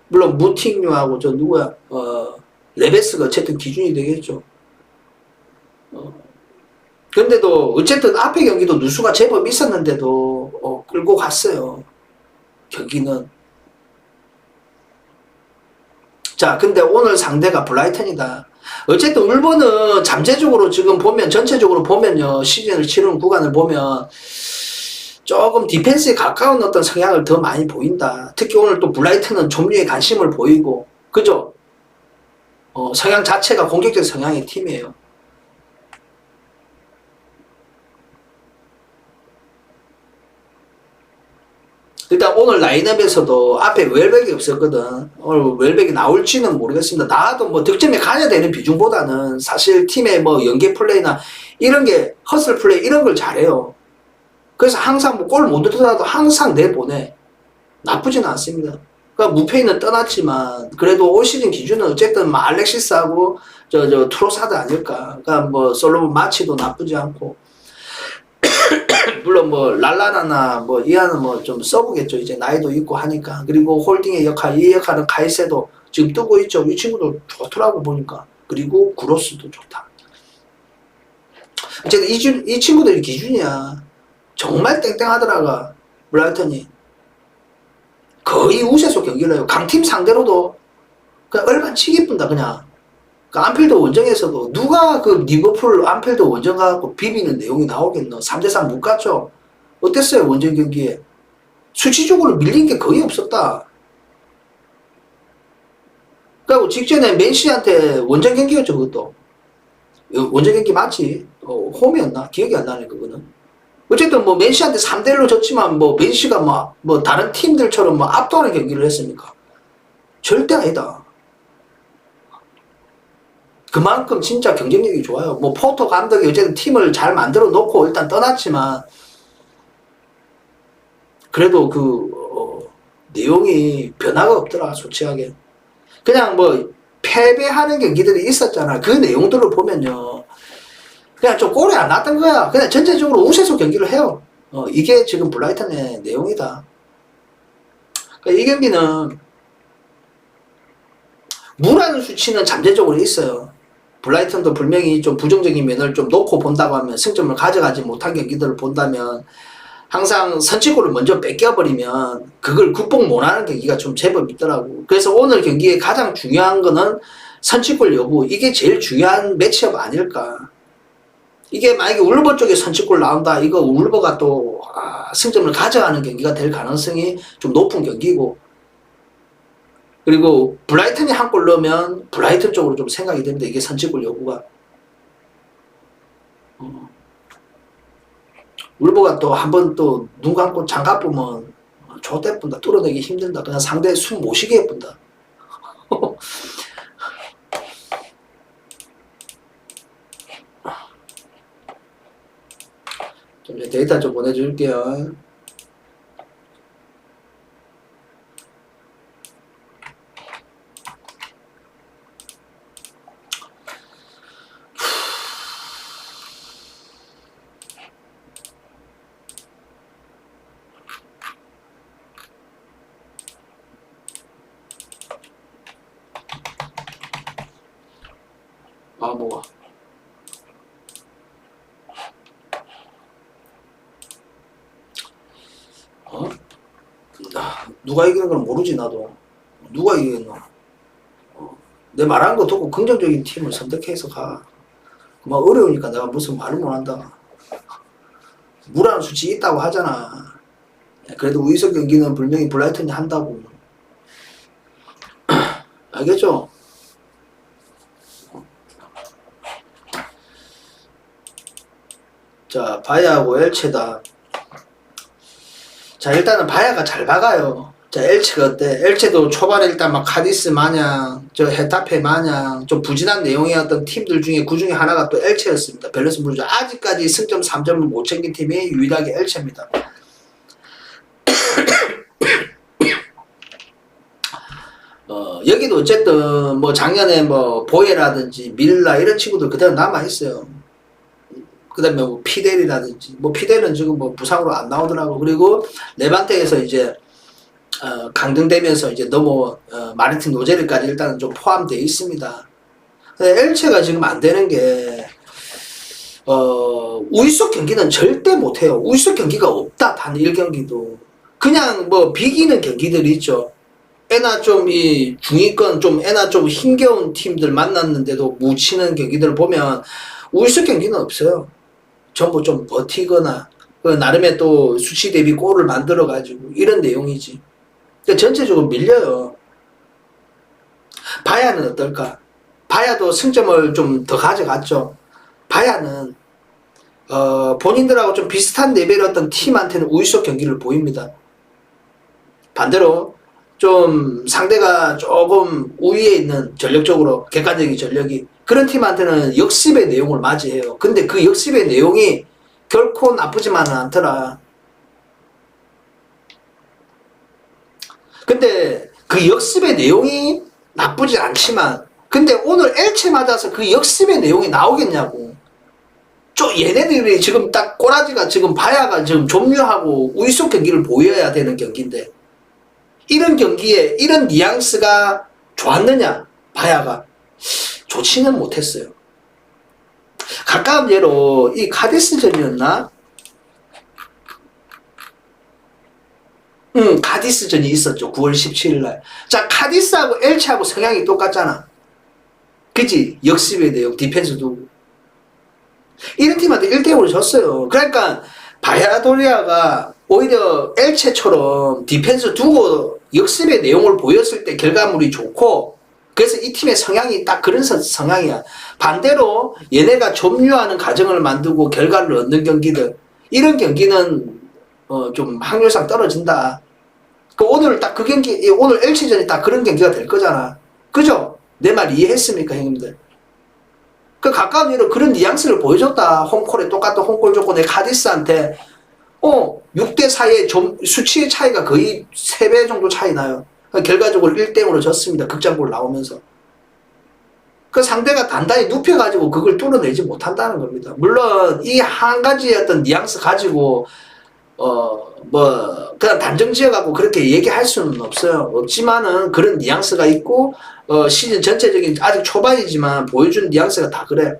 물론 무팅류하고 저 누구야 레베스가 어쨌든 기준이 되겠죠. 근데도 어쨌든 앞에 경기도 누수가 제법 있었는데도 끌고 갔어요. 경기는. 자, 근데 오늘 상대가 블라이턴이다. 어쨌든 울버는 잠재적으로 지금 보면 전체적으로 보면요. 시즌을 치르는 구간을 보면 조금 디펜스에 가까운 어떤 성향을 더 많이 보인다. 특히 오늘 또 블라이턴은 점유에 관심을 보이고 그죠? 성향 자체가 공격적 성향의 팀이에요. 일단 오늘 라인업에서도 앞에 웰백이 없었거든. 오늘 웰백이 나올지는 모르겠습니다. 나도 뭐 득점에 가야 되는 비중보다는 사실 팀의 뭐 연계 플레이나 이런 게 허슬 플레이 이런 걸 잘해요. 그래서 항상 뭐 골 못 넣더라도 항상 내보내. 나쁘진 않습니다. 그러니까 무페이는 떠났지만 그래도 올 시즌 기준은 어쨌든 뭐 알렉시스하고 저 트로사드 아닐까. 그러니까 뭐 솔로몬 마치도 나쁘지 않고. 물론 뭐 랄라나나 뭐 이하는 뭐 좀 써보겠죠. 이제 나이도 있고 하니까. 그리고 홀딩의 역할, 이 역할은 카이세도 지금 뜨고 있죠. 이 친구도 좋더라고 보니까. 그리고 구로스도 좋다. 어쨌든 이 친구들이 기준이야. 정말 땡땡하더라가 블라이턴이. 거의 우세속 경기를 해요. 강팀 상대로도 그냥 얼반치기 뿐다 그냥. 그 안필드 원정에서도 누가 그 리버풀 안필드 원정 가갖고 비비는 내용이 나오겠노. 3대3 못 갔죠. 어땠어요 원정 경기에. 수치적으로 밀린 게 거의 없었다. 그리고 직전에 맨시한테 원정 경기였죠. 그것도 원정 경기 맞지? 홈이었나? 기억이 안 나네 그거는. 어쨌든 뭐 맨시한테 3대1로 졌지만 뭐 맨시가 뭐 다른 팀들처럼 뭐 압도하는 경기를 했습니까? 절대 아니다. 그만큼 진짜 경쟁력이 좋아요. 뭐 포터 감독이 어쨌든 팀을 잘 만들어 놓고 일단 떠났지만 그래도 내용이 변화가 없더라 솔직하게. 그냥 뭐 패배하는 경기들이 있었잖아. 그 내용들을 보면요. 그냥 좀 꼴이 안 났던 거야. 그냥 전체적으로 우세속 경기를 해요. 이게 지금 블라이턴의 내용이다. 그러니까 이 경기는 무라는 수치는 잠재적으로 있어요. 블라이턴도 분명히 좀 부정적인 면을 좀 놓고 본다고 하면, 승점을 가져가지 못한 경기들을 본다면 항상 선취골을 먼저 뺏겨버리면 그걸 극복 못하는 경기가 좀 제법 있더라고. 그래서 오늘 경기에 가장 중요한 거는 선취골 여부, 이게 제일 중요한 매치업 아닐까. 이게 만약에 울버 쪽에 선취골 나온다, 이거 울버가 또 승점을 가져가는 경기가 될 가능성이 좀 높은 경기고, 그리고 브라이튼이 한 골 넣으면 브라이튼 쪽으로 좀 생각이 됩니다. 이게 선취골 여부가. 울버가 또 한 번 또 눈 감고 장갑 보면 좆대 뿐다. 뚫어내기 힘든다. 그냥 상대 숨 못 쉬게 해뿐다. 좀 데이터 좀 보내줄게요. 뭐가 누가 이기는 건 모르지. 나도 누가 이기겠노. 내 말하는 거 듣고 긍정적인 팀을 선택해서 가. 막 어려우니까 내가 무슨 말을 못한다. 무라는 수치 있다고 하잖아. 그래도 우이석 경기는 분명히 블라이턴이 한다고. 알겠죠? 자, 바야하고 엘체다. 자, 일단은 바야가 잘 박아요. 자, 엘체가 어때? 엘체도 초반에 일단 막 카디스 마냥, 저 헤타페 마냥 좀 부진한 내용이었던 팀들 중에 그 중에 하나가 또 엘체였습니다. 밸런스 무르죠. 아직까지 승점 3점을 못 챙긴 팀이 유일하게 엘체입니다. 여기도 어쨌든 뭐 작년에 뭐 보예라든지 밀라 이런 친구들 그대로 남아있어요. 그 다음에 뭐 피델이라든지, 뭐 피델은 지금 뭐 부상으로 안 나오더라고. 그리고 레반테에서 이제 강등되면서 이제 너무 마르틴 노제르까지 일단은 좀 포함되어 있습니다. 엘체가 지금 안 되는 게 우이속 경기는 절대 못해요. 우이속 경기가 없다. 단 1경기도. 그냥 뭐 비기는 경기들이 있죠. 애나 좀 이 중위권 좀 애나 좀 힘겨운 팀들 만났는데도 묻히는 경기들을 보면 우이속 경기는 없어요. 전부 좀 버티거나 나름의 또 수치 대비 골을 만들어 가지고 이런 내용이지. 그러니까 전체적으로 밀려요. 바야는 어떨까? 바야도 승점을 좀 더 가져갔죠. 바야는 본인들하고 좀 비슷한 레벨의 어떤 팀한테는 우위속 경기를 보입니다. 반대로 좀 상대가 조금 우위에 있는 전력적으로 객관적인 전력이 그런 팀한테는 역습의 내용을 맞이해요. 근데 그 역습의 내용이 결코 나쁘지만은 않더라. 근데 그 역습의 내용이 나쁘지 않지만 근데 오늘 엘체 맞아서 그 역습의 내용이 나오겠냐고. 얘네들이 지금 딱 꼬라지가 지금 바야가 지금 점유하고 우위속 경기를 보여야 되는 경기인데 이런 경기에 이런 뉘앙스가 좋았느냐? 바야가 좋지는 못했어요. 가까운 예로 이 카디스전이었나? 카디스전이 있었죠. 9월 17일날. 자, 카디스하고 엘체하고 성향이 똑같잖아. 그치? 역습의 내용, 디펜스 두고. 이런 팀한테 1대0으로 졌어요. 그러니까 바야도리아가 오히려 엘체처럼 디펜스 두고 역습의 내용을 보였을 때 결과물이 좋고 그래서 이 팀의 성향이 딱 그런 성향이야. 반대로 얘네가 점유하는 과정을 만들고 결과를 얻는 경기들 이런 경기는 좀 확률상 떨어진다. 오늘 딱 그 경기 오늘 엘체전이 딱 그런 경기가 될 거잖아. 그죠? 내 말 이해했습니까 형님들? 그 가까운 예로 그런 뉘앙스를 보여줬다. 홈콜에 똑같은 홈콜 조건에 카디스한테 6대4의 수치의 차이가 거의 3배 정도 차이 나요. 결과적으로 1대0으로 졌습니다. 극장골 나오면서. 그 상대가 단단히 눕혀가지고 그걸 뚫어내지 못한다는 겁니다. 물론 이 한 가지의 어떤 뉘앙스 가지고 그냥 단정 지어갖고 그렇게 얘기할 수는 없어요. 없지만은 그런 뉘앙스가 있고, 시즌 전체적인 아직 초반이지만 보여주는 뉘앙스가 다 그래.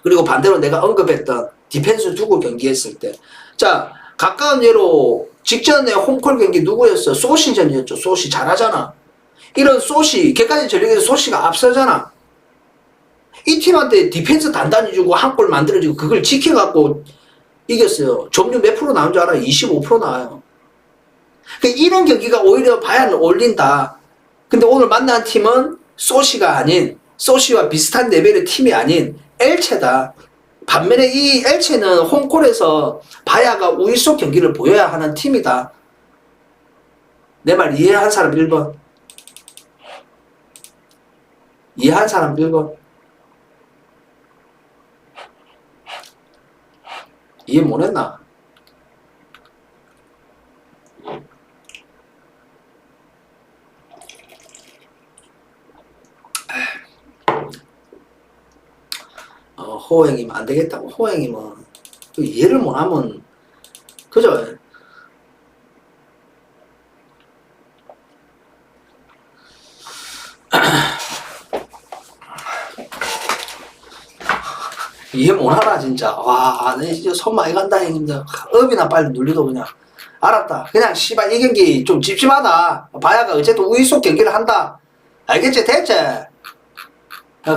그리고 반대로 내가 언급했던 디펜스 두고 경기했을 때. 자, 가까운 예로 직전에 홈콜 경기 누구였어? 소시전이었죠. 소시 잘하잖아. 이런 소시, 객관적 전력에서 소시가 앞서잖아. 이 팀한테 디펜스 단단히 주고 한 골 만들어주고 그걸 지켜갖고 이겼어요. 점유 몇 프로 나온 줄 알아요? 25% 나와요. 그러니까 이런 경기가 오히려 바야는 올린다. 근데 오늘 만난 팀은 소시가 아닌, 소시와 비슷한 레벨의 팀이 아닌 엘체다. 반면에 이 엘체는 홈콜에서 바야가 우위 속 경기를 보여야 하는 팀이다. 내 말 이해한 사람 1번. 이해한 사람 1번. 이해 못했나? 호행이면 안 되겠다고. 호행이면 이해를 못하면 그죠? 이해 못하나 진짜. 와, 내 진짜 손 많이 간다 형님들. 업이나 빨리 눌리도 그냥. 알았다. 그냥 씨발 이 경기 좀 찝찝하다. 바야가 어쨌든 우위 속 경기를 한다. 알겠지? 됐지?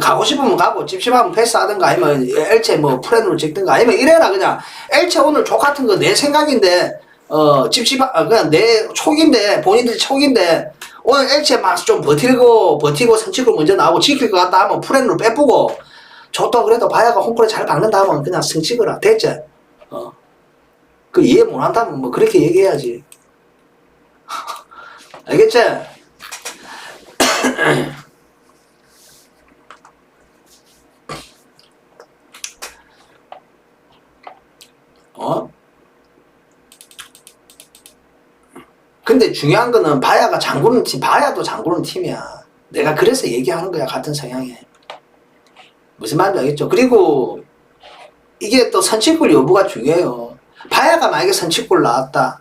가고 싶으면 가고 찝찝하면 패스하든가 아니면 엘체 뭐 프렌으로 찍든가 아니면 이래라 그냥. 엘체 오늘 족 같은 거 내 생각인데 그냥 내 촉인데 본인들이 촉인데 오늘 엘체 막 좀 버티고 선취골 먼저 나오고 지킬 것 같다 하면 프렌으로 빼쁘고 좋다 그래도 바야가 홈골에 잘 박는다 하면 그냥 승치거라. 됐지? 그 이해 못한다면 뭐 그렇게 얘기해야지. 알겠지? 근데 중요한 거는 바야가 장구는 팀, 바야도 장구는 팀이야. 내가 그래서 얘기하는 거야, 같은 성향에. 무슨 말인지 알겠죠? 그리고 이게 또 선취골 여부가 중요해요. 바야가 만약에 선취골 나왔다.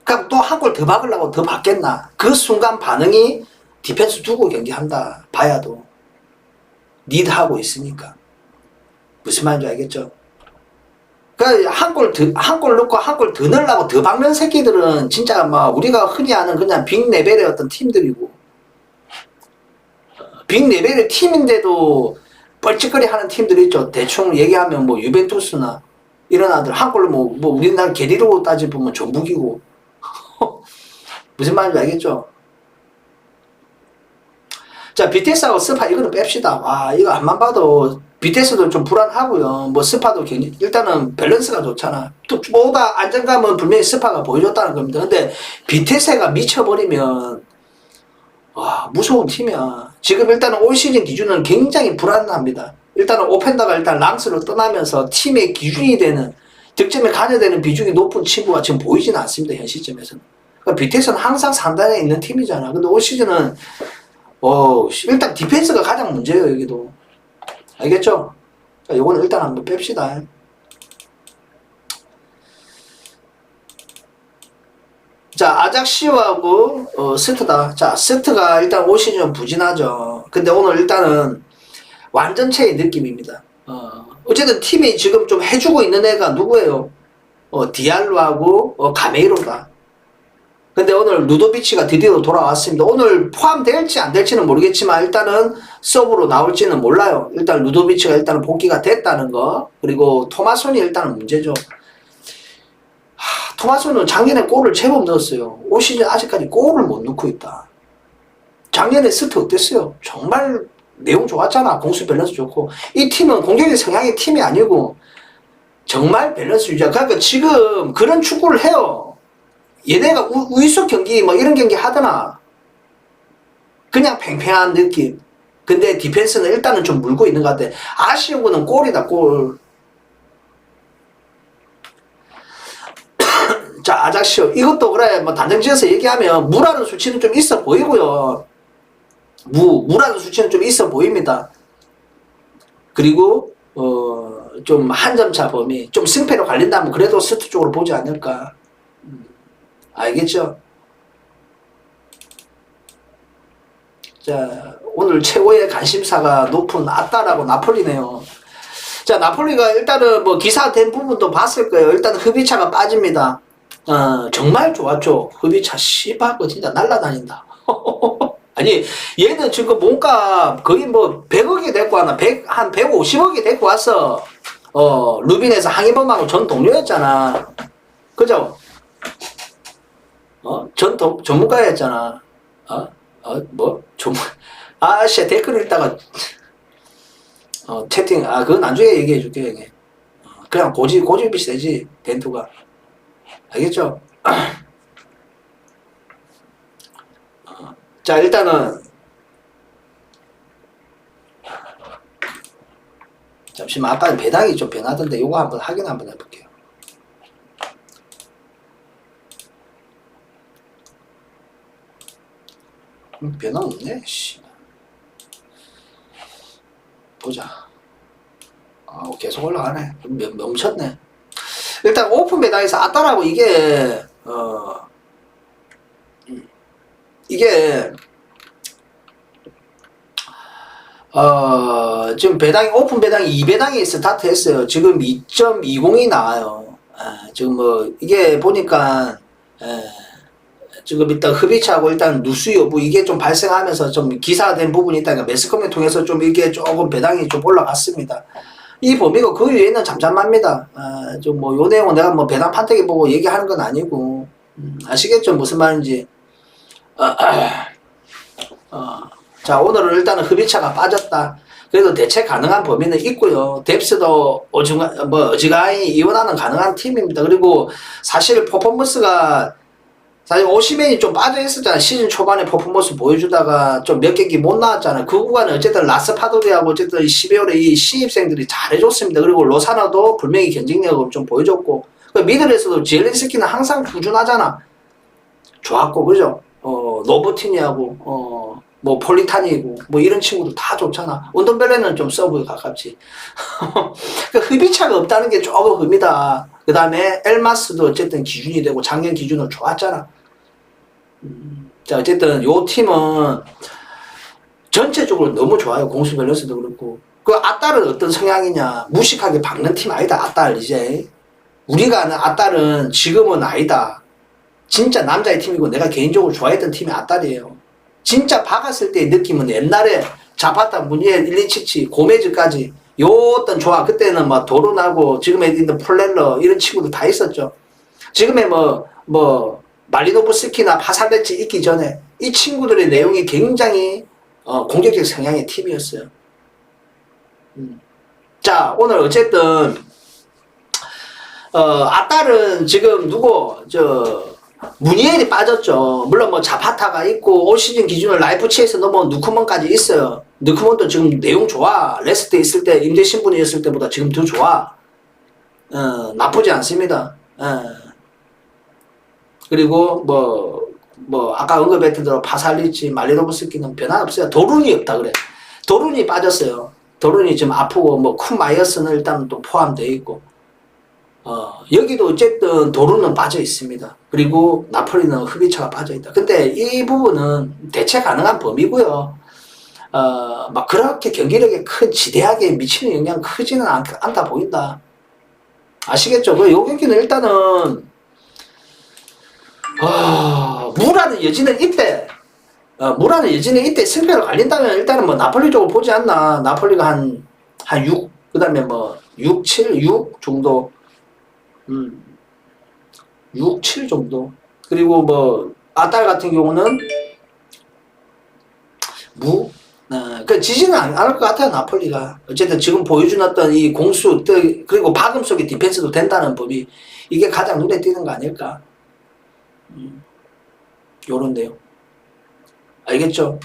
그럼 또 한 골 더 박으려고 더 받겠나? 그 순간 반응이 디펜스 두고 경기한다. 바야도. 리드하고 있으니까. 무슨 말인지 알겠죠? 그러니까 한 골 넣고 한 골 더 넣으려고 더 박는 새끼들은 진짜 막 우리가 흔히 아는 그냥 빅 레벨의 어떤 팀들이고 빅 레벨의 팀인데도 뻘짓거리 하는 팀들이 있죠. 대충 얘기하면 뭐 유벤투스나 이런 아들 한 골로 뭐 우리나라 게리로 따지보면 전북이고 무슨 말인지 알겠죠? 자, BTS하고 스파 이거는 뺍시다. 와, 이거 앞만 봐도 BTS도 좀 불안하고요. 뭐 스파도 일단은 밸런스가 좋잖아. 또 뭐보다 안정감은 분명히 스파가 보여줬다는 겁니다. 근데 BTS가 미쳐버리면 와, 무서운 팀이야. 지금 일단은 올 시즌 기준은 굉장히 불안합니다. 일단은 오펜더가 일단 랑스로 떠나면서 팀의 기준이 되는 득점에 관여되는 비중이 높은 친구가 지금 보이지는 않습니다. 현 시점에서는. 그러니까 BTS는 항상 상단에 있는 팀이잖아. 근데 올 시즌은 일단 디펜스가 가장 문제예요. 여기도. 알겠죠? 자, 요거는 일단 한번 뺍시다. 자, 아작시오하고 스트다. 자, 스트가 일단 올 시즌 부진하죠. 근데 오늘 일단은 완전체의 느낌입니다. 어쨌든 팀이 지금 좀 해주고 있는 애가 누구예요? 디알로하고 가메이로다. 근데 오늘 루도비치가 드디어 돌아왔습니다. 오늘 포함될지 안 될지는 모르겠지만 일단은 서브로 나올지는 몰라요. 일단 루도비치가 일단은 복귀가 됐다는 거. 그리고 토마손이 일단은 문제죠. 토마손은 작년에 골을 제법 넣었어요. 올 시즌 아직까지 골을 못 넣고 있다. 작년에 스트 어땠어요? 정말 내용 좋았잖아. 공수 밸런스 좋고. 이 팀은 공격의 성향의 팀이 아니고 정말 밸런스 유지야. 그러니까 지금 그런 축구를 해요. 얘네가 우위속 경기 뭐 이런 경기 하더나 그냥 팽팽한 느낌. 근데 디펜스는 일단은 좀 물고 있는 것 같아. 아쉬운 거는 골이다. 골. 자, 아작시오 이것도 그래 뭐 단정지어서 얘기하면 무라는 수치는 좀 있어 보이고요. 무라는 수치는 좀 있어 보입니다. 그리고 좀 한 점 차 범위, 좀 승패로 갈린다면 그래도 스트 쪽으로 보지 않을까. 알겠죠? 자, 오늘 최고의 관심사가 높은 아따라고 나폴리네요. 자, 나폴리가 일단은 뭐 기사된 부분도 봤을 거예요. 일단 흡입차가 빠집니다. 정말 좋았죠. 흡입차 씨발 거 진짜 날라다닌다. 아니, 얘는 지금 몸값 거의 뭐 100억이 됐고 하나, 한 150억이 됐고 와서 루빈에서 항해범하고 전 동료였잖아. 그죠? 전문가였잖아. 뭐? 아씨, 댓글 읽다가, 채팅, 그건 나중에 얘기해 줄게, 형님. 그냥 고집이 세지, 벤투가. 알겠죠? 자, 일단은, 잠시만, 아까 배당이 좀 변하던데, 요거 한번 확인 한번 해볼게요. 변화 없네, 씨. 보자. 계속 올라가네. 멈췄네. 일단 오픈 배당에서 아따라고 이게 지금 오픈 배당이 2배당이 스타트 했어요. 지금 2.20이 나와요. 지금 뭐 이게 보니까 지금 일단 흡입차하고 일단 누수 여부 이게 좀 발생하면서 좀 기사된 부분이 있다니까 매스컴을 통해서 좀 이게 조금 배당이 좀 올라갔습니다. 이 범위가 그 위에는 잠잠합니다. 좀 뭐 요 내용은 내가 뭐 배당 판택해 보고 얘기하는 건 아니고 아시겠죠 무슨 말인지. 자, 오늘은 일단은 흡입차가 빠졌다. 그래도 대체 가능한 범위는 있고요. 뎁스도 어지간히 이원하는 가능한 팀입니다. 그리고 사실 퍼포먼스가 사실 오시멘이 좀 빠져 있었잖아. 시즌 초반에 퍼포먼스 보여주다가 좀 몇 경기 못 나왔잖아. 그 구간은 어쨌든 라스 파도리하고 어쨌든 12월에 이 신입생들이 잘해줬습니다. 그리고 로사나도 분명히 경쟁력을 좀 보여줬고, 미들에서도 지엘린스키는 항상 꾸준하잖아. 좋았고, 그죠? 노보티니하고, 뭐 폴리타니고, 뭐 이런 친구들 다 좋잖아. 운동벨레는 좀 서브에 가깝지. 그 흡입차가 없다는 게 조금 흡니다. 그 다음에 엘마스도 어쨌든 기준이 되고 작년 기준으로 좋았잖아. 자, 어쨌든 요 팀은 전체적으로 너무 좋아요. 공수 밸런스도 그렇고. 그 아딸은 어떤 성향이냐. 무식하게 박는 팀 아니다. 아딸 이제. 우리가 아는 아딸은 지금은 아니다. 진짜 남자의 팀이고 내가 개인적으로 좋아했던 팀이 아딸이에요. 진짜 박았을 때의 느낌은 옛날에 자파타, 무니엘, 일리치치, 고메즈까지 요 어떤 조합. 그때는 뭐 도르나고 지금에 있는 폴렐러 이런 친구들 다 있었죠. 지금의 말리노브스키나 파살레치 있기 전에 이 친구들의 내용이 굉장히 공격적 성향의 팀이었어요. 자, 오늘 어쨌든 아딸은 지금 무니엘이 빠졌죠. 물론 뭐 자파타가 있고 올 시즌 기준으로 라이프치에서 넘어온 누크먼까지 있어요. 누크먼도 지금 내용 좋아. 레스트 있을 때 임대 신분이었을 때보다 지금 더 좋아. 나쁘지 않습니다. 그리고 아까 언급했던 대로 파살리치, 말리노브스키는 변화 없어요. 도룬이 없다 그래. 도룬이 빠졌어요. 도룬이 지금 아프고 쿤마이어스는 일단 또 포함되어 있고. 여기도 어쨌든 도루는 빠져 있습니다. 그리고 나폴리는 흡입차가 빠져 있다. 근데 이 부분은 대체 가능한 범위고요. 막 그렇게 경기력에 큰 지대하게 미치는 영향 크지는 않다 보인다. 아시겠죠? 요 경기는 일단은 무라는 여지는 있대. 무라는 여지는 있대. 승패를 갈린다면 일단은 뭐 나폴리 쪽을 보지 않나. 나폴리가 한 6, 그 다음에 6, 7, 6 정도. 6, 7 정도. 그리고 아딸 같은 경우는 지지는 안 할 것 같아요, 나폴리가. 어쨌든 지금 보여준 어떤 이 공수, 그리고 박음 속에 디펜스도 된다는 법이, 이게 가장 눈에 띄는 거 아닐까. 요런데요. 알겠죠?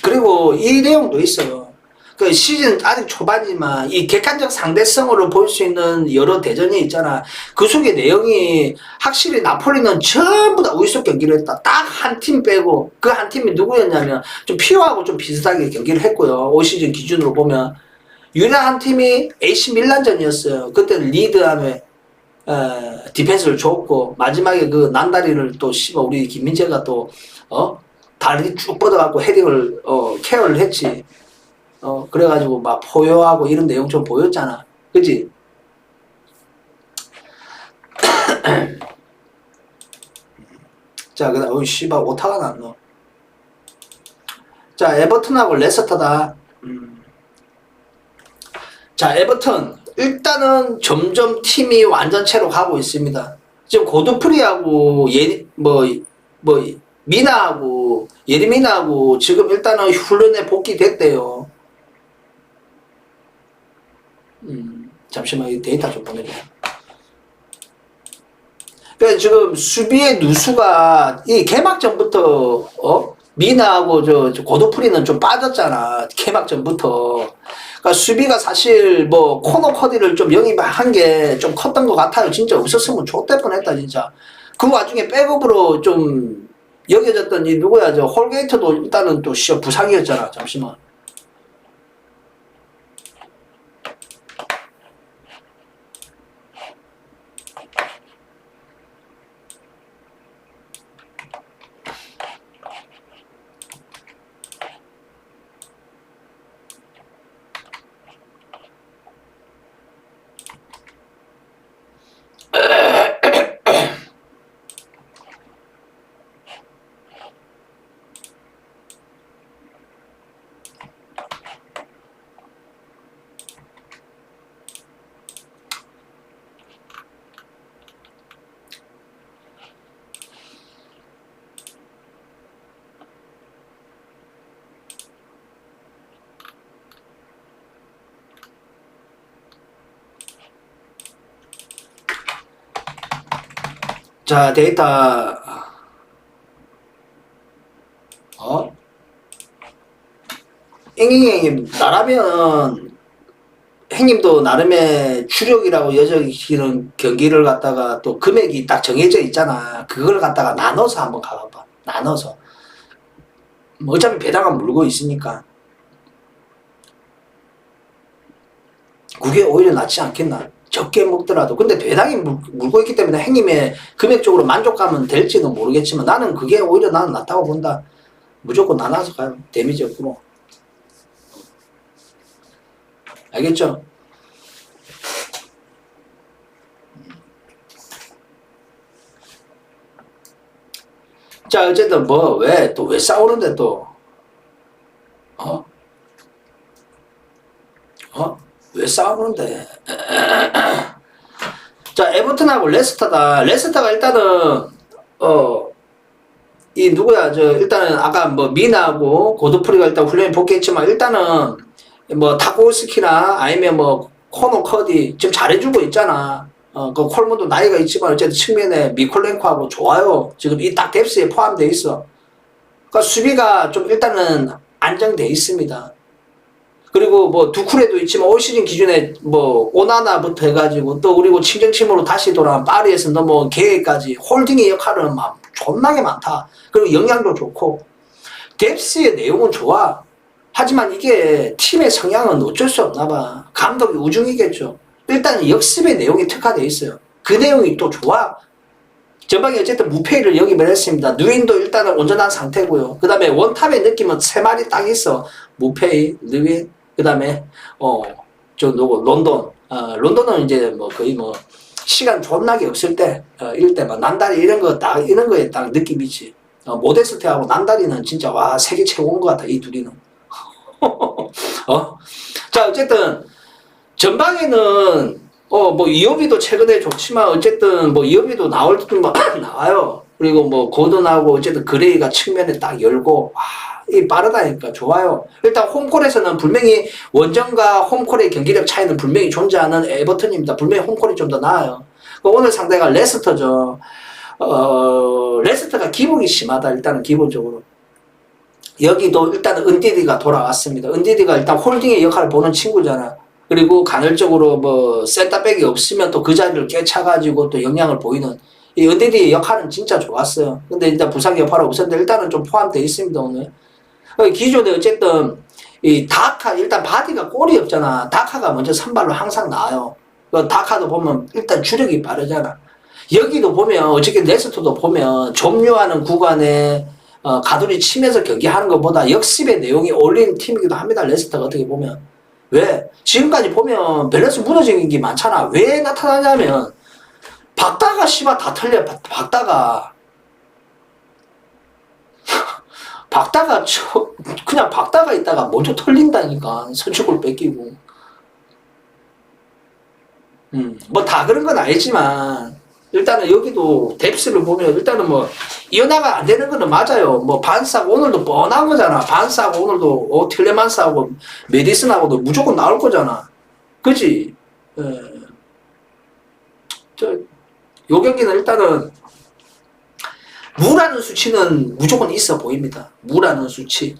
그리고 이 내용도 있어요. 그 시즌 아직 초반이지만 이 객관적 상대성으로 볼 수 있는 여러 대전이 있잖아. 그 속의 내용이 확실히 나폴리는 전부 다 우위석 경기를 했다. 딱 한 팀 빼고 그 한 팀이 누구였냐면 좀 피오하고 좀 비슷하게 경기를 했고요. 올 시즌 기준으로 보면 유일한 팀이 AC 밀란전이었어요. 그때는 리드하며 디펜스를 줬고 마지막에 그 난다리를 또 우리 김민재가 또 다리 쭉 뻗어갖고 헤딩을 케어를 했지. 그래가지고 막 포효하고 이런 내용 좀 보였잖아. 그지? 자, 그 다음, 씨발, 오타가 났노. 자, 에버튼하고 레스터다. 자, 에버튼. 일단은 점점 팀이 완전체로 가고 있습니다. 지금 고드프리하고 미나하고 예리미나하고 지금 일단은 훈련에 복귀됐대요. 잠시만 이 데이터 좀 보내줘. 그러니까 지금 수비의 누수가 이 개막전부터 미나하고 저 고도프리는 좀 빠졌잖아. 개막전부터. 그러니까 수비가 사실 뭐 코너 커디를 좀 영입한 게 좀 컸던 것 같아요. 진짜 없었으면 좆될 뻔했다 진짜. 그 와중에 백업으로 좀 여겨졌던 이 누구야 저 홀게이트도 일단은 또 부상이었잖아. 잠시만. 자, 데이터, 형님, 나라면, 형님도 나름의 주력이라고 여겨지는 경기를 갖다가 또 금액이 딱 정해져 있잖아. 그걸 갖다가 나눠서 한번 가봐봐. 나눠서. 뭐 어차피 배당은 물고 있으니까. 그게 오히려 낫지 않겠나. 적게 먹더라도. 근데 배당이 물고 있기 때문에 형님의 금액적으로 만족감은 될지는 모르겠지만 나는 그게 오히려 나는 낫다고 본다. 무조건 나눠서 가요. 데미지 없고. 알겠죠? 자, 어쨌든 뭐, 왜 싸우는데 또, 왜 싸우는데? 자, 에버튼하고 레스터다. 레스터가 일단은, 이 누구야, 일단은 아까 뭐 미나하고 고드프리가 일단 훈련에 복귀했지만 일단은 뭐 타코스키나 아니면 뭐 코노 커디 지금 잘해주고 있잖아. 그 콜문도 나이가 있지만 어쨌든 측면에 미콜렌코하고 좋아요. 지금 이 딱 뎁스에 포함되어 있어. 그러니까 수비가 좀 일단은 안정돼 있습니다. 그리고 뭐 두쿠레도 있지만 올 시즌 기준에 뭐 오나나부터 해가지고 또 그리고 친정팀으로 다시 돌아온 파리에서 넘어온 계획까지 홀딩의 역할은 막 존나게 많다. 그리고 영향도 좋고 뎁스의 내용은 좋아. 하지만 이게 팀의 성향은 어쩔 수 없나 봐. 감독이 우중이겠죠. 일단 역습의 내용이 특화되어 있어요. 그 내용이 또 좋아. 전방에 어쨌든 무페이를 영입을 했습니다. 누인도 일단은 온전한 상태고요. 그 다음에 원탑의 느낌은 세 마리 딱 있어. 무페이, 누인, 그 다음에 런던. 런던은 이제 뭐 거의 뭐 시간 존나게 없을 때 이럴 때 막 난다리 이런 거에 딱 느낌이지. 모데스트하고 난다리는 진짜 와 세계 최고인 것 같아 이 둘이는. 자, 어쨌든 전방에는 뭐 이어비도 최근에 좋지만 어쨌든 뭐 이어비도 나올 때도 뭐 나와요. 그리고 뭐 고든하고 어쨌든 그레이가 측면에 딱 열고 이 빠르다니까 좋아요. 일단 홈콜에서는 분명히 원정과 홈콜의 경기력 차이는 분명히 존재하는 에버튼입니다. 분명히 홈콜이 좀 더 나아요. 오늘 상대가 레스터죠. 레스터가 기복이 심하다. 일단은 기본적으로. 여기도 일단 은디디가 돌아왔습니다. 은디디가 일단 홀딩의 역할을 보는 친구잖아. 그리고 간헐적으로 뭐 센터백이 없으면 또 그 자리를 꿰차가지고 또 영향을 보이는 이 은디디의 역할은 진짜 좋았어요. 근데 일단 부상 여파로 없었는데 일단은 좀 포함되어 있습니다, 오늘. 기존에 어쨌든 이 다카 일단 바디가 골이 없잖아. 다카가 먼저 선발로 항상 나와요. 다카도 보면 일단 주력이 빠르잖아. 여기도 보면 어쨌든 레스터도 보면 점유하는 구간에 가두리 치면서 경기하는 것보다 역습의 내용이 올린 팀이기도 합니다. 레스터가 어떻게 보면. 왜? 지금까지 보면 밸런스 무너진 게 많잖아. 왜 나타나냐면 박다가 씨발 다 털려. 박다가 박다가 그냥 박다가 있다가 먼저 털린다니까. 선축을 뺏기고. 뭐 다 그런 건 아니지만 일단은 여기도 뎁스를 보면 일단은 뭐 이어나가 안 되는 거는 맞아요. 뭐 반스하고 오늘도 뻔한 거잖아. 반스하고 오늘도 틸레만스하고 메디슨하고도 무조건 나올 거잖아. 그지? 요 경기는 일단은 무라는 수치는 무조건 있어 보입니다. 무라는 수치.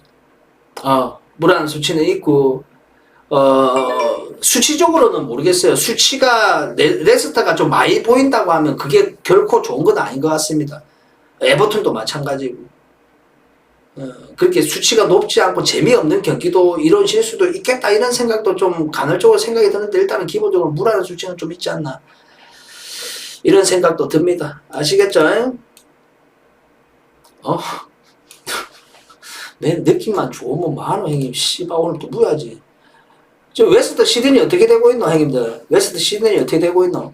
무라는 수치는 있고 수치적으로는 모르겠어요. 수치가 레스터가 좀 많이 보인다고 하면 그게 결코 좋은 건 아닌 것 같습니다. 에버튼도 마찬가지고. 그렇게 수치가 높지 않고 재미없는 경기도 이루어질 수도 있겠다 이런 생각도 좀 간헐적으로 생각이 드는데 일단은 기본적으로 무라는 수치는 좀 있지 않나 이런 생각도 듭니다. 아시겠죠? 내 느낌만 좋으면 많어 형님. 씨발 오늘 또 뭐야지. 저 웨스트 시드니 어떻게 되고 있노 형님들? 웨스트 시드니 어떻게 되고 있노?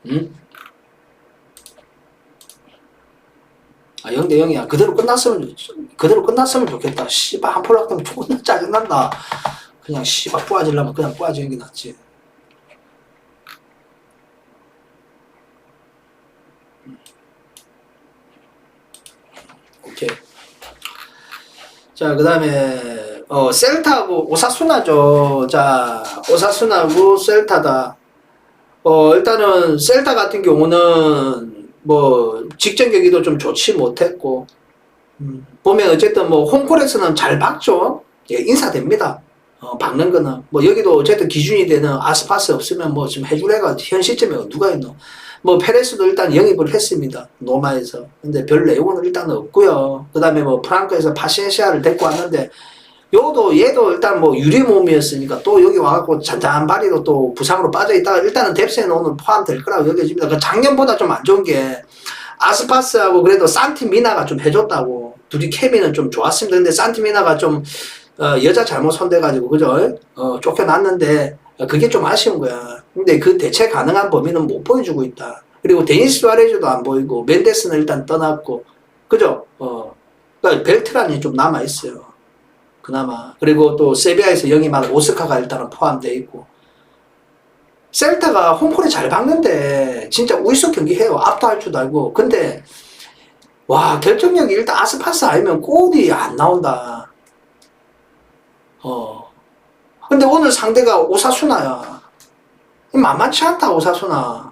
응? 0대 0이야. 그대로 끝났으면 좋겠다. 씨발 한 폴락 되면 존나 짜증난다. 그냥 씨발 뿌아지려면 그냥 뿌아지는 게 낫지. 오케이. 자, 그 다음에, 셀타하고 오사수나죠. 자, 오사수나하고 셀타다. 일단은, 셀타 같은 경우는, 뭐, 직전 경기도 좀 좋지 못했고, 보면 어쨌든 뭐, 홈콜에서는 잘 박죠. 예, 인사됩니다. 박는 거는. 뭐, 여기도 어쨌든 기준이 되는 아스파스 없으면 뭐, 지금 해줄 애가 현 시점에 누가 있노? 뭐 페레스도 일단 영입을 했습니다. 노마에서. 근데 별 내용은 일단 없고요. 그 다음에 뭐 프랑크에서 파시엔시아를 데리고 왔는데 얘도 일단 뭐 유리 몸이었으니까 또 여기 와갖고 잔잔바리로 또 부상으로 빠져있다가 일단은 뎁스에는 오늘 포함될 거라고 여겨집니다. 그 작년보다 좀 안 좋은 게 아스파스하고 그래도 산티미나가 좀 해줬다고. 둘이 케미는 좀 좋았습니다. 근데 산티미나가 좀 여자 잘못 손대가지고 그죠? 쫓겨났는데 그게 좀 아쉬운 거야. 근데 그 대체 가능한 범위는 못 보여주고 있다. 그리고 데니스 수아레즈도 안 보이고 멘데스는 일단 떠났고 그죠? 그러니까 벨트란이 좀 남아있어요. 그나마. 그리고 또 세비야에서 영입한 오스카가 일단은 포함되어 있고 셀타가 홈콜에 잘 박는데 진짜 우이소 경기 해요. 앞도 할 줄도 알고. 근데 와 결정력이 일단 아스파스 아니면 골이 안 나온다. 근데 오늘 상대가 오사수나야. 만만치 않다 오사수나.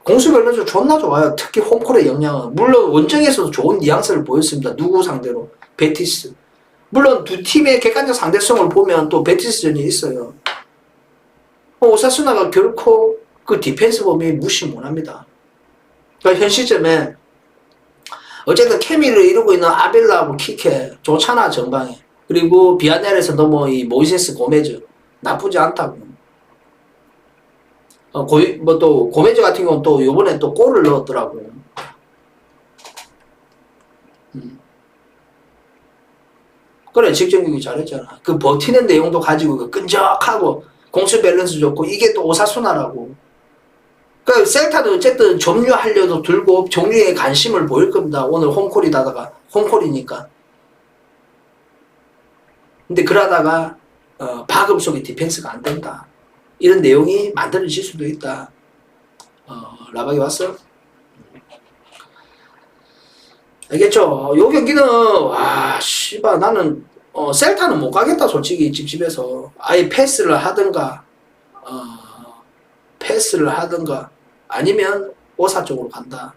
공수 밸런스 존나 좋아요. 특히 홈콜의 역량은. 물론 원정에서도 좋은 뉘앙스를 보였습니다. 누구 상대로? 베티스. 물론 두 팀의 객관적 상대성을 보면 또 베티스전이 있어요. 오사수나가 결코 그 디펜스 범위 무시 못합니다. 그러니까 현 시점에 어쨌든 케미를 이루고 있는 아벨라하고 키케 좋잖아 전방에. 그리고 비아넬에서 너무 이 모이세스 고메즈 나쁘지 않다고. 뭐 또 고메즈 같은 경우는 또 요번에 또 골을 넣었더라고. 그래 직전 경기 잘했잖아. 그 버티는 내용도 가지고 그 끈적하고 공수 밸런스 좋고 이게 또 오사수나라고. 그러니까 셀타도 어쨌든 점유하려도 들고 종류에 관심을 보일 겁니다. 오늘 홈콜이다가 홈콜이니까. 근데 그러다가 박음 속에 디펜스가 안 된다. 이런 내용이 만들어질 수도 있다. 라박이 왔어? 알겠죠? 요 경기는 씨발 나는 셀타는 못 가겠다 솔직히 찝찝해서 아예 패스를 하든가 아니면 오사 쪽으로 간다.